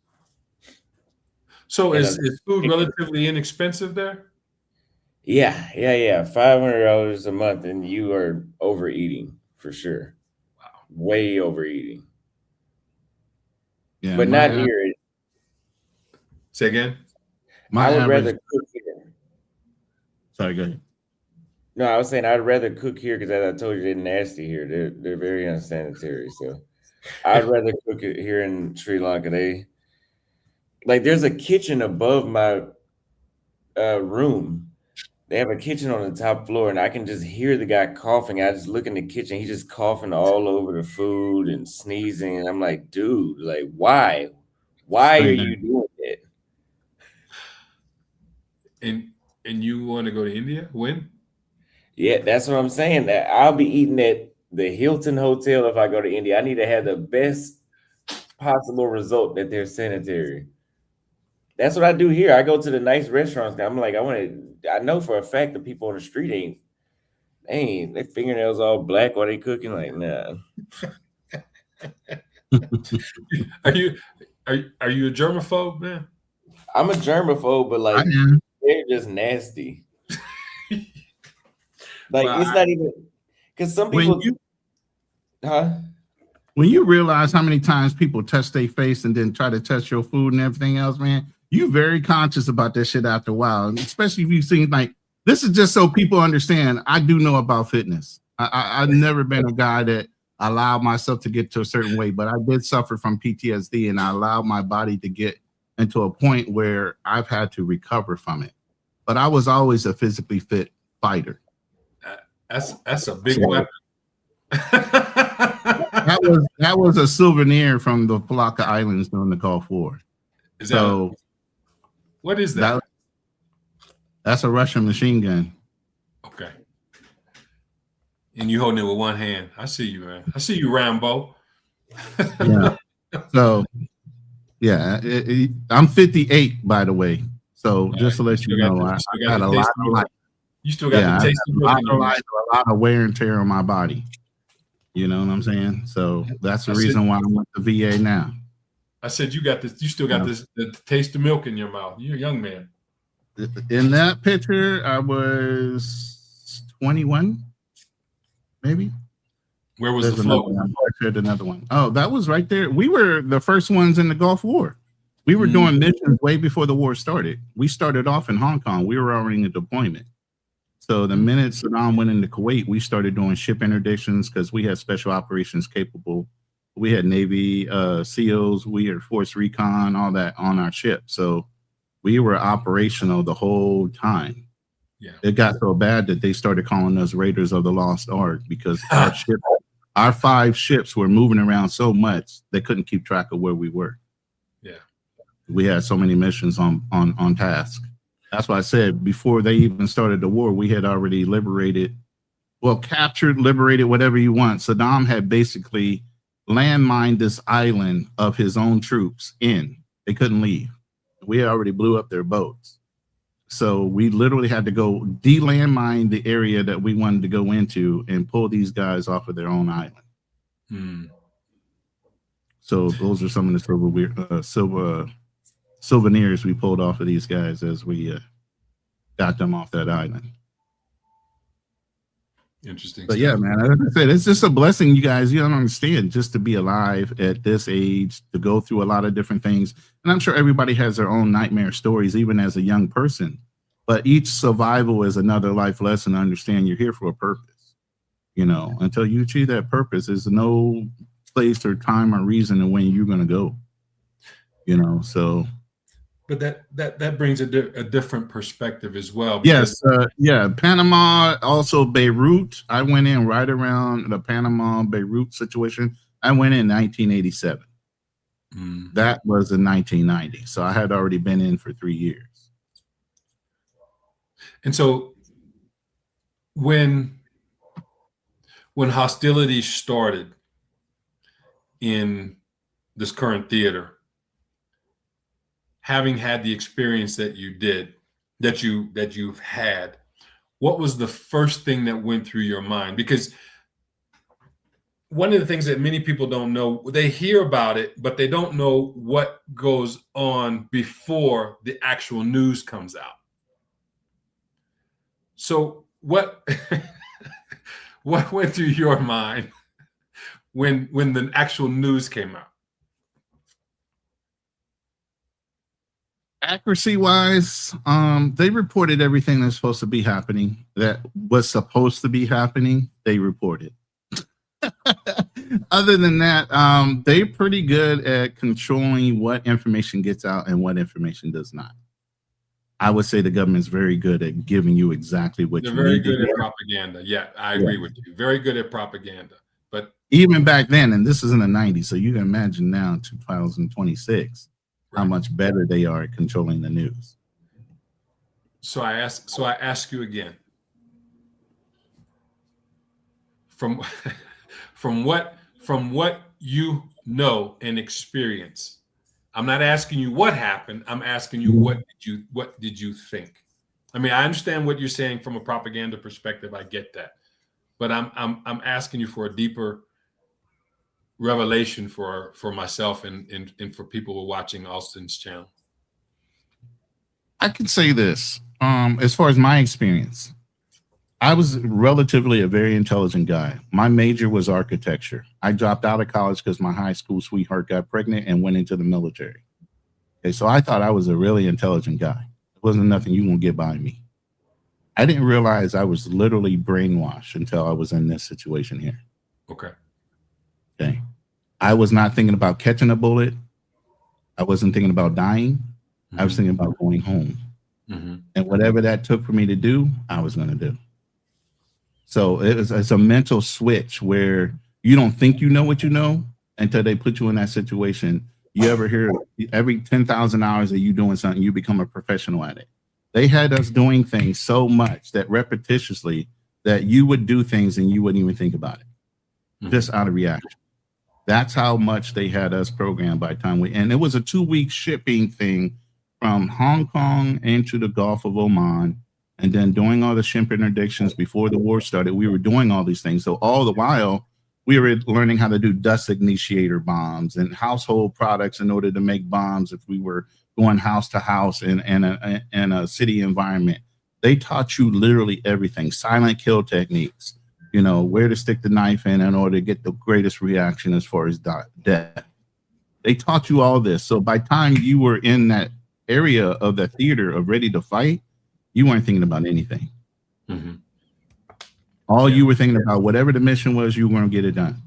So is food relatively inexpensive there? Yeah. $500 a month, and you are overeating for sure. Wow, way overeating. Yeah, but not here. Say again. I would rather cook here. Sorry, go ahead. No, I was saying I'd rather cook here because, as I told you, they're nasty here. They're very unsanitary. So I'd rather cook it here in Sri Lanka. There's a kitchen above my room. They have a kitchen on the top floor, and I can just hear the guy coughing. I just look in the kitchen. He's just coughing all over the food and sneezing. And I'm like, dude, like, why? Why are you doing it? And you want to go to India? When? Yeah, that's what I'm saying. That I'll be eating at the Hilton Hotel if I go to India. I need to have the best possible result that they're sanitary. That's what I do here. I go to the nice restaurants. I'm like, I know for a fact the people on the street ain't their fingernails all black while they cooking. Like, nah. Are you a germaphobe, man? I'm a germaphobe, but like they're just nasty. Like, well, it's not even because some people. When you realize how many times people touch their face and then try to touch your food and everything else, man, you're very conscious about that shit after a while. And especially if you see, like, this is just so people understand. I do know about fitness. I've never been a guy that allowed myself to get to a certain weight, but I did suffer from PTSD, and I allowed my body to get into a point where I've had to recover from it. But I was always a physically fit fighter. That's a big weapon. that was a souvenir from the Palaka Islands during the Gulf War. What is that? That's a Russian machine gun. Okay. And you holding it with one hand. I see you, man. I see you, Rambo. Yeah. So, yeah, I'm 58, by the way. So just to let you know, I got a lot of life. You still got the taste of a lot of wear and tear on my body. You know what I'm saying? So that's the reason why I'm with the VA now. I said you got this. You still got the taste of milk in your mouth. You're a young man. In that picture, I was 21, maybe. Where was the float? I shared another one. Oh, that was right there. We were the first ones in the Gulf War. We were doing missions way before the war started. We started off in Hong Kong. We were already in deployment. So the minute Saddam went into Kuwait, we started doing ship interdictions because we had special operations capable. We had Navy SEALs, we had Force Recon, all that on our ship. So we were operational the whole time. Yeah. It got so bad that they started calling us Raiders of the Lost Ark because our 5 ships were moving around so much they couldn't keep track of where we were. Yeah. We had so many missions on task. That's why I said before they even started the war, we had already captured, liberated, whatever you want. Saddam had basically landmined this island of his own troops in. They couldn't leave. We already blew up their boats. So we literally had to go de-landmine the area that we wanted to go into and pull these guys off of their own island. So those are some of the souvenirs we pulled off of these guys as we got them off that island. Interesting. But yeah, man, like I said, it's just a blessing, you guys. You don't understand, just to be alive at this age, to go through a lot of different things. And I'm sure everybody has their own nightmare stories, even as a young person. But each survival is another life lesson to understand you're here for a purpose. You know, until you achieve that purpose, there's no place or time or reason to when you're going to go. You know, so. But that brings a different perspective as well. Yes, Panama, also Beirut. I went in right around the Panama Beirut situation. I went in 1987. That was in 1990. So I had already been in for 3 years. And so when hostilities started in this current theater, having had the experience that you've had, what was the first thing that went through your mind? Because one of the things that many people don't know, they hear about it, but they don't know what goes on before the actual news comes out. So what went through your mind when the actual news came out? Accuracy wise, they reported everything that's supposed to be happening, that was supposed to be happening. They reported. Other than that, they're pretty good at controlling what information gets out and what information does not. I would say the government's very good at giving you exactly what you need. They're very good at propaganda. Yeah, I agree with you. Very good at propaganda. But even back then, and this is in the 90s, so you can imagine now in 2026 how much better they are at controlling the news. So I ask you again. From what you know and experience, I'm not asking you what happened. I'm asking you what did you think? I mean, I understand what you're saying from a propaganda perspective. I get that, but I'm asking you for a deeper revelation for myself and for people who are watching Austin's channel. I can say this, as far as my experience, I was relatively a very intelligent guy. My major was architecture. I dropped out of college because my high school sweetheart got pregnant and went into the military. Okay, so I thought I was a really intelligent guy. It wasn't nothing you gonna get by me. I didn't realize I was literally brainwashed until I was in this situation here. Okay. Okay. I was not thinking about catching a bullet. I wasn't thinking about dying. I was thinking about going home. And whatever that took for me to do, I was going to do. So it's a mental switch where you don't think you know what you know until they put you in that situation. You ever hear every 10,000 hours that you doing something, you become a professional at it. They had us doing things so much that repetitiously that you would do things and you wouldn't even think about it, just out of reaction. That's how much they had us programmed by the time and it was a 2-week shipping thing from Hong Kong into the Gulf of Oman, and then doing all the ship interdictions before the war started. We were doing all these things. So all the while, we were learning how to do dust initiator bombs and household products in order to make bombs if we were going house to house in a city environment. They taught you literally everything, silent kill techniques, where to stick the knife in order to get the greatest reaction as far as death. They taught you all this. So by the time you were in that area of the theater of ready to fight, you weren't thinking about anything. Mm-hmm. All you were thinking about, whatever the mission was, you were going to get it done.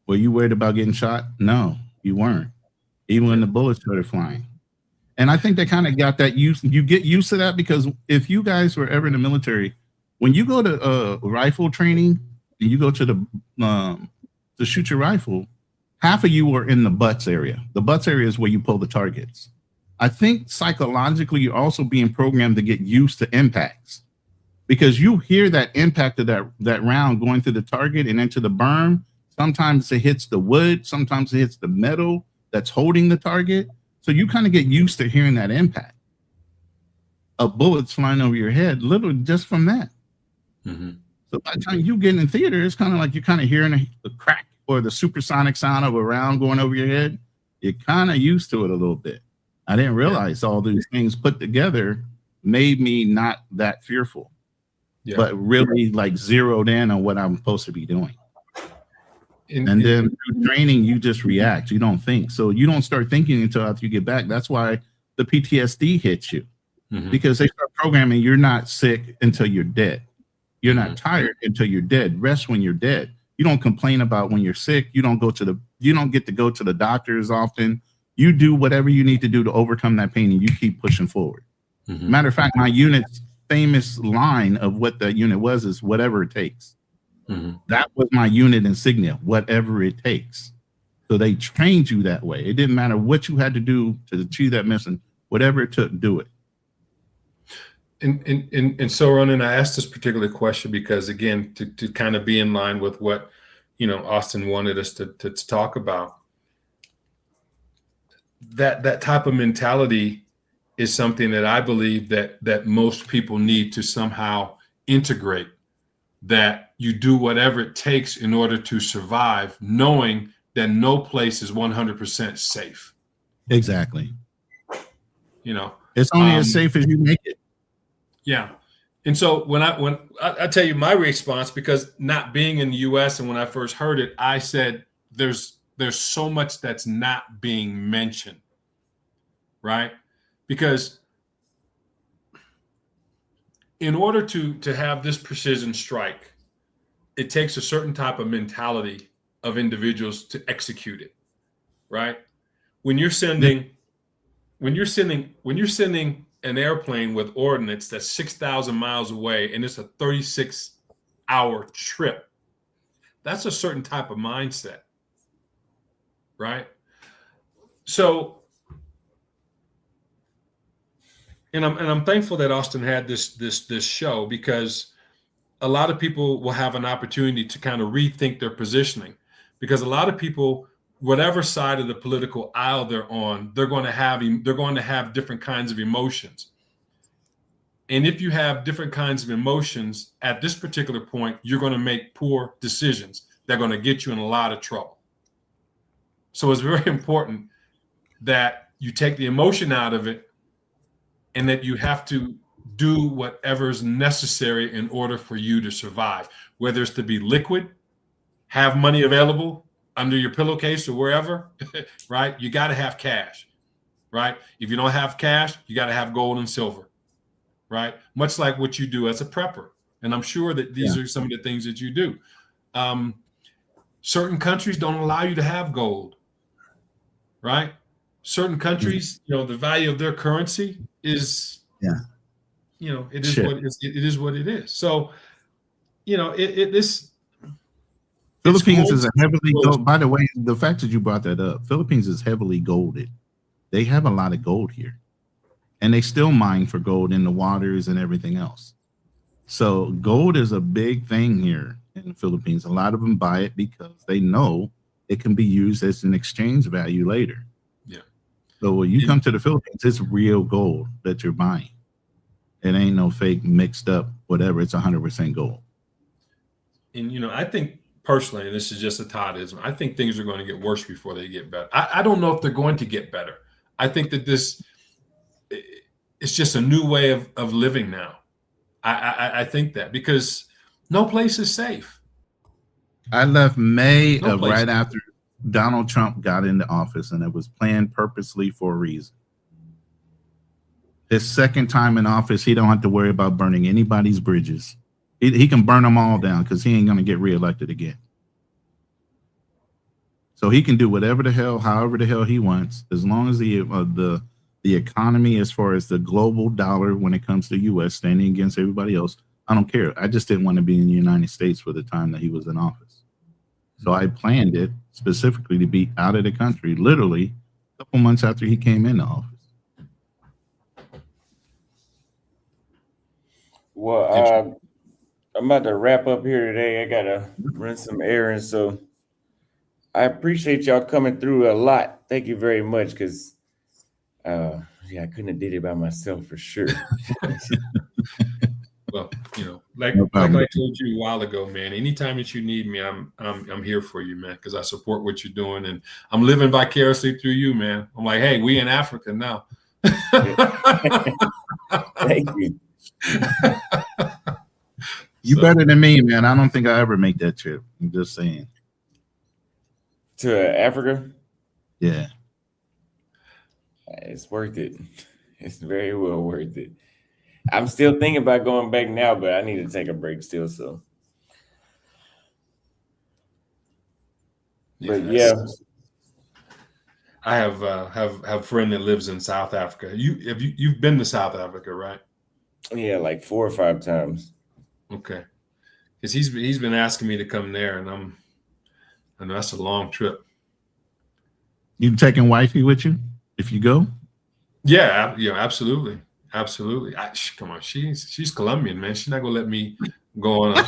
Were you worried about getting shot? No, you weren't. Even when the bullets started flying. And I think they kind of got that used. You get used to that because if you guys were ever in the military, when you go to rifle training and you go to shoot your rifle, half of you were in the butts area. The butts area is where you pull the targets. I think psychologically, you're also being programmed to get used to impacts because you hear that impact of that round going through the target and into the berm. Sometimes it hits the wood. Sometimes it hits the metal that's holding the target. So you kind of get used to hearing that impact of bullets flying over your head, literally just from that. Mm-hmm. So by the time you get in theater, it's kind of like you're kind of hearing the crack or the supersonic sound of a round going over your head. You're kind of used to it a little bit. I didn't realize all these things put together made me not that fearful, but really like zeroed in on what I'm supposed to be doing. And then through training, you just react. You don't think. So you don't start thinking until after you get back. That's why the PTSD hits you because they start programming. You're not sick until you're dead. You're not tired until you're dead. Rest when you're dead. You don't complain about when you're sick. You don't get to go to the doctor as often. You do whatever you need to do to overcome that pain and you keep pushing forward. Matter of fact, my unit's famous line of what that unit was is whatever it takes. That was my unit insignia, whatever it takes. So they trained you that way. It didn't matter what you had to do to achieve that mission, whatever it took, do it. And so, Ronan, I asked this particular question because, again, to kind of be in line with what, Austin wanted us to talk about. That type of mentality is something that I believe that most people need to somehow integrate. That you do whatever it takes in order to survive, knowing that no place is 100% safe. Exactly. It's only as safe as you make it. Yeah. And so when I tell you my response, because not being in the US and when I first heard it, I said, there's so much that's not being mentioned, right? Because in order to have this precision strike, it takes a certain type of mentality of individuals to execute it, right? When you're sending an airplane with ordnance that's 6,000 miles away and it's a 36-hour trip, that's a certain type of mindset, right? So, and I'm thankful that Austin had this show because a lot of people will have an opportunity to kind of rethink their positioning because a lot of people, whatever side of the political aisle they're on, they're going to have different kinds of emotions. And if you have different kinds of emotions at this particular point, you're going to make poor decisions. They're going to get you in a lot of trouble. So it's very important that you take the emotion out of it and that you have to do whatever's necessary in order for you to survive, whether it's to be liquid, have money available under your pillowcase or wherever, right? You got to have cash, right? If you don't have cash, you got to have gold and silver, right? Much like what you do as a prepper. And I'm sure that these are some of the things that you do. Certain countries don't allow you to have gold, right? Certain countries, the value of their currency is, it is what it is. So, Philippines is a heavily gold. By the way, the fact that you brought that up, Philippines is heavily golded. They have a lot of gold here, and they still mine for gold in the waters and everything else. So gold is a big thing here in the Philippines. A lot of them buy it because they know it can be used as an exchange value later. Yeah. So when you come to the Philippines, it's real gold that you're buying. It ain't no fake mixed up whatever. It's 100% gold. And I think personally, and this is just a Toddism, I think things are going to get worse before they get better. I don't know if they're going to get better. I think that it's just a new way of living now. I think that because no place is safe. I left May right after Donald Trump got into office, and it was planned purposely for a reason. His second time in office, he don't have to worry about burning anybody's bridges. He can burn them all down because he ain't going to get reelected again. So he can do whatever the hell, however the hell he wants, as long as the economy, as far as the global dollar when it comes to U.S. standing against everybody else, I don't care. I just didn't want to be in the United States for the time that he was in office. So I planned it specifically to be out of the country, literally a couple months after he came into office. Well, I'm about to wrap up here today. I gotta run some errands, so I appreciate y'all coming through a lot. Thank you very much, because yeah, I couldn't have did it by myself for sure. Well, you know, like No I problem. told you a while ago, man. Anytime that you need me, I'm here for you, man. Because I support what you're doing, and I'm living vicariously through you, man. I'm like, hey, we in Africa now. Thank you. You So, better than me, man. I don't think I ever make that trip. I'm just saying. To Africa, Yeah. it's worth it. It's very well worth it. I'm still thinking about going back now, but I need to take a break still. So, but yeah, I have a friend that lives in South Africa. You've been to South Africa, right? yeah, like 4 or 5 times. Okay, because he's been asking me to come there, and I know that's a long trip. You taking wifey with you if you go? Yeah, absolutely. Come on, she's Colombian, man. She's not gonna let me go on a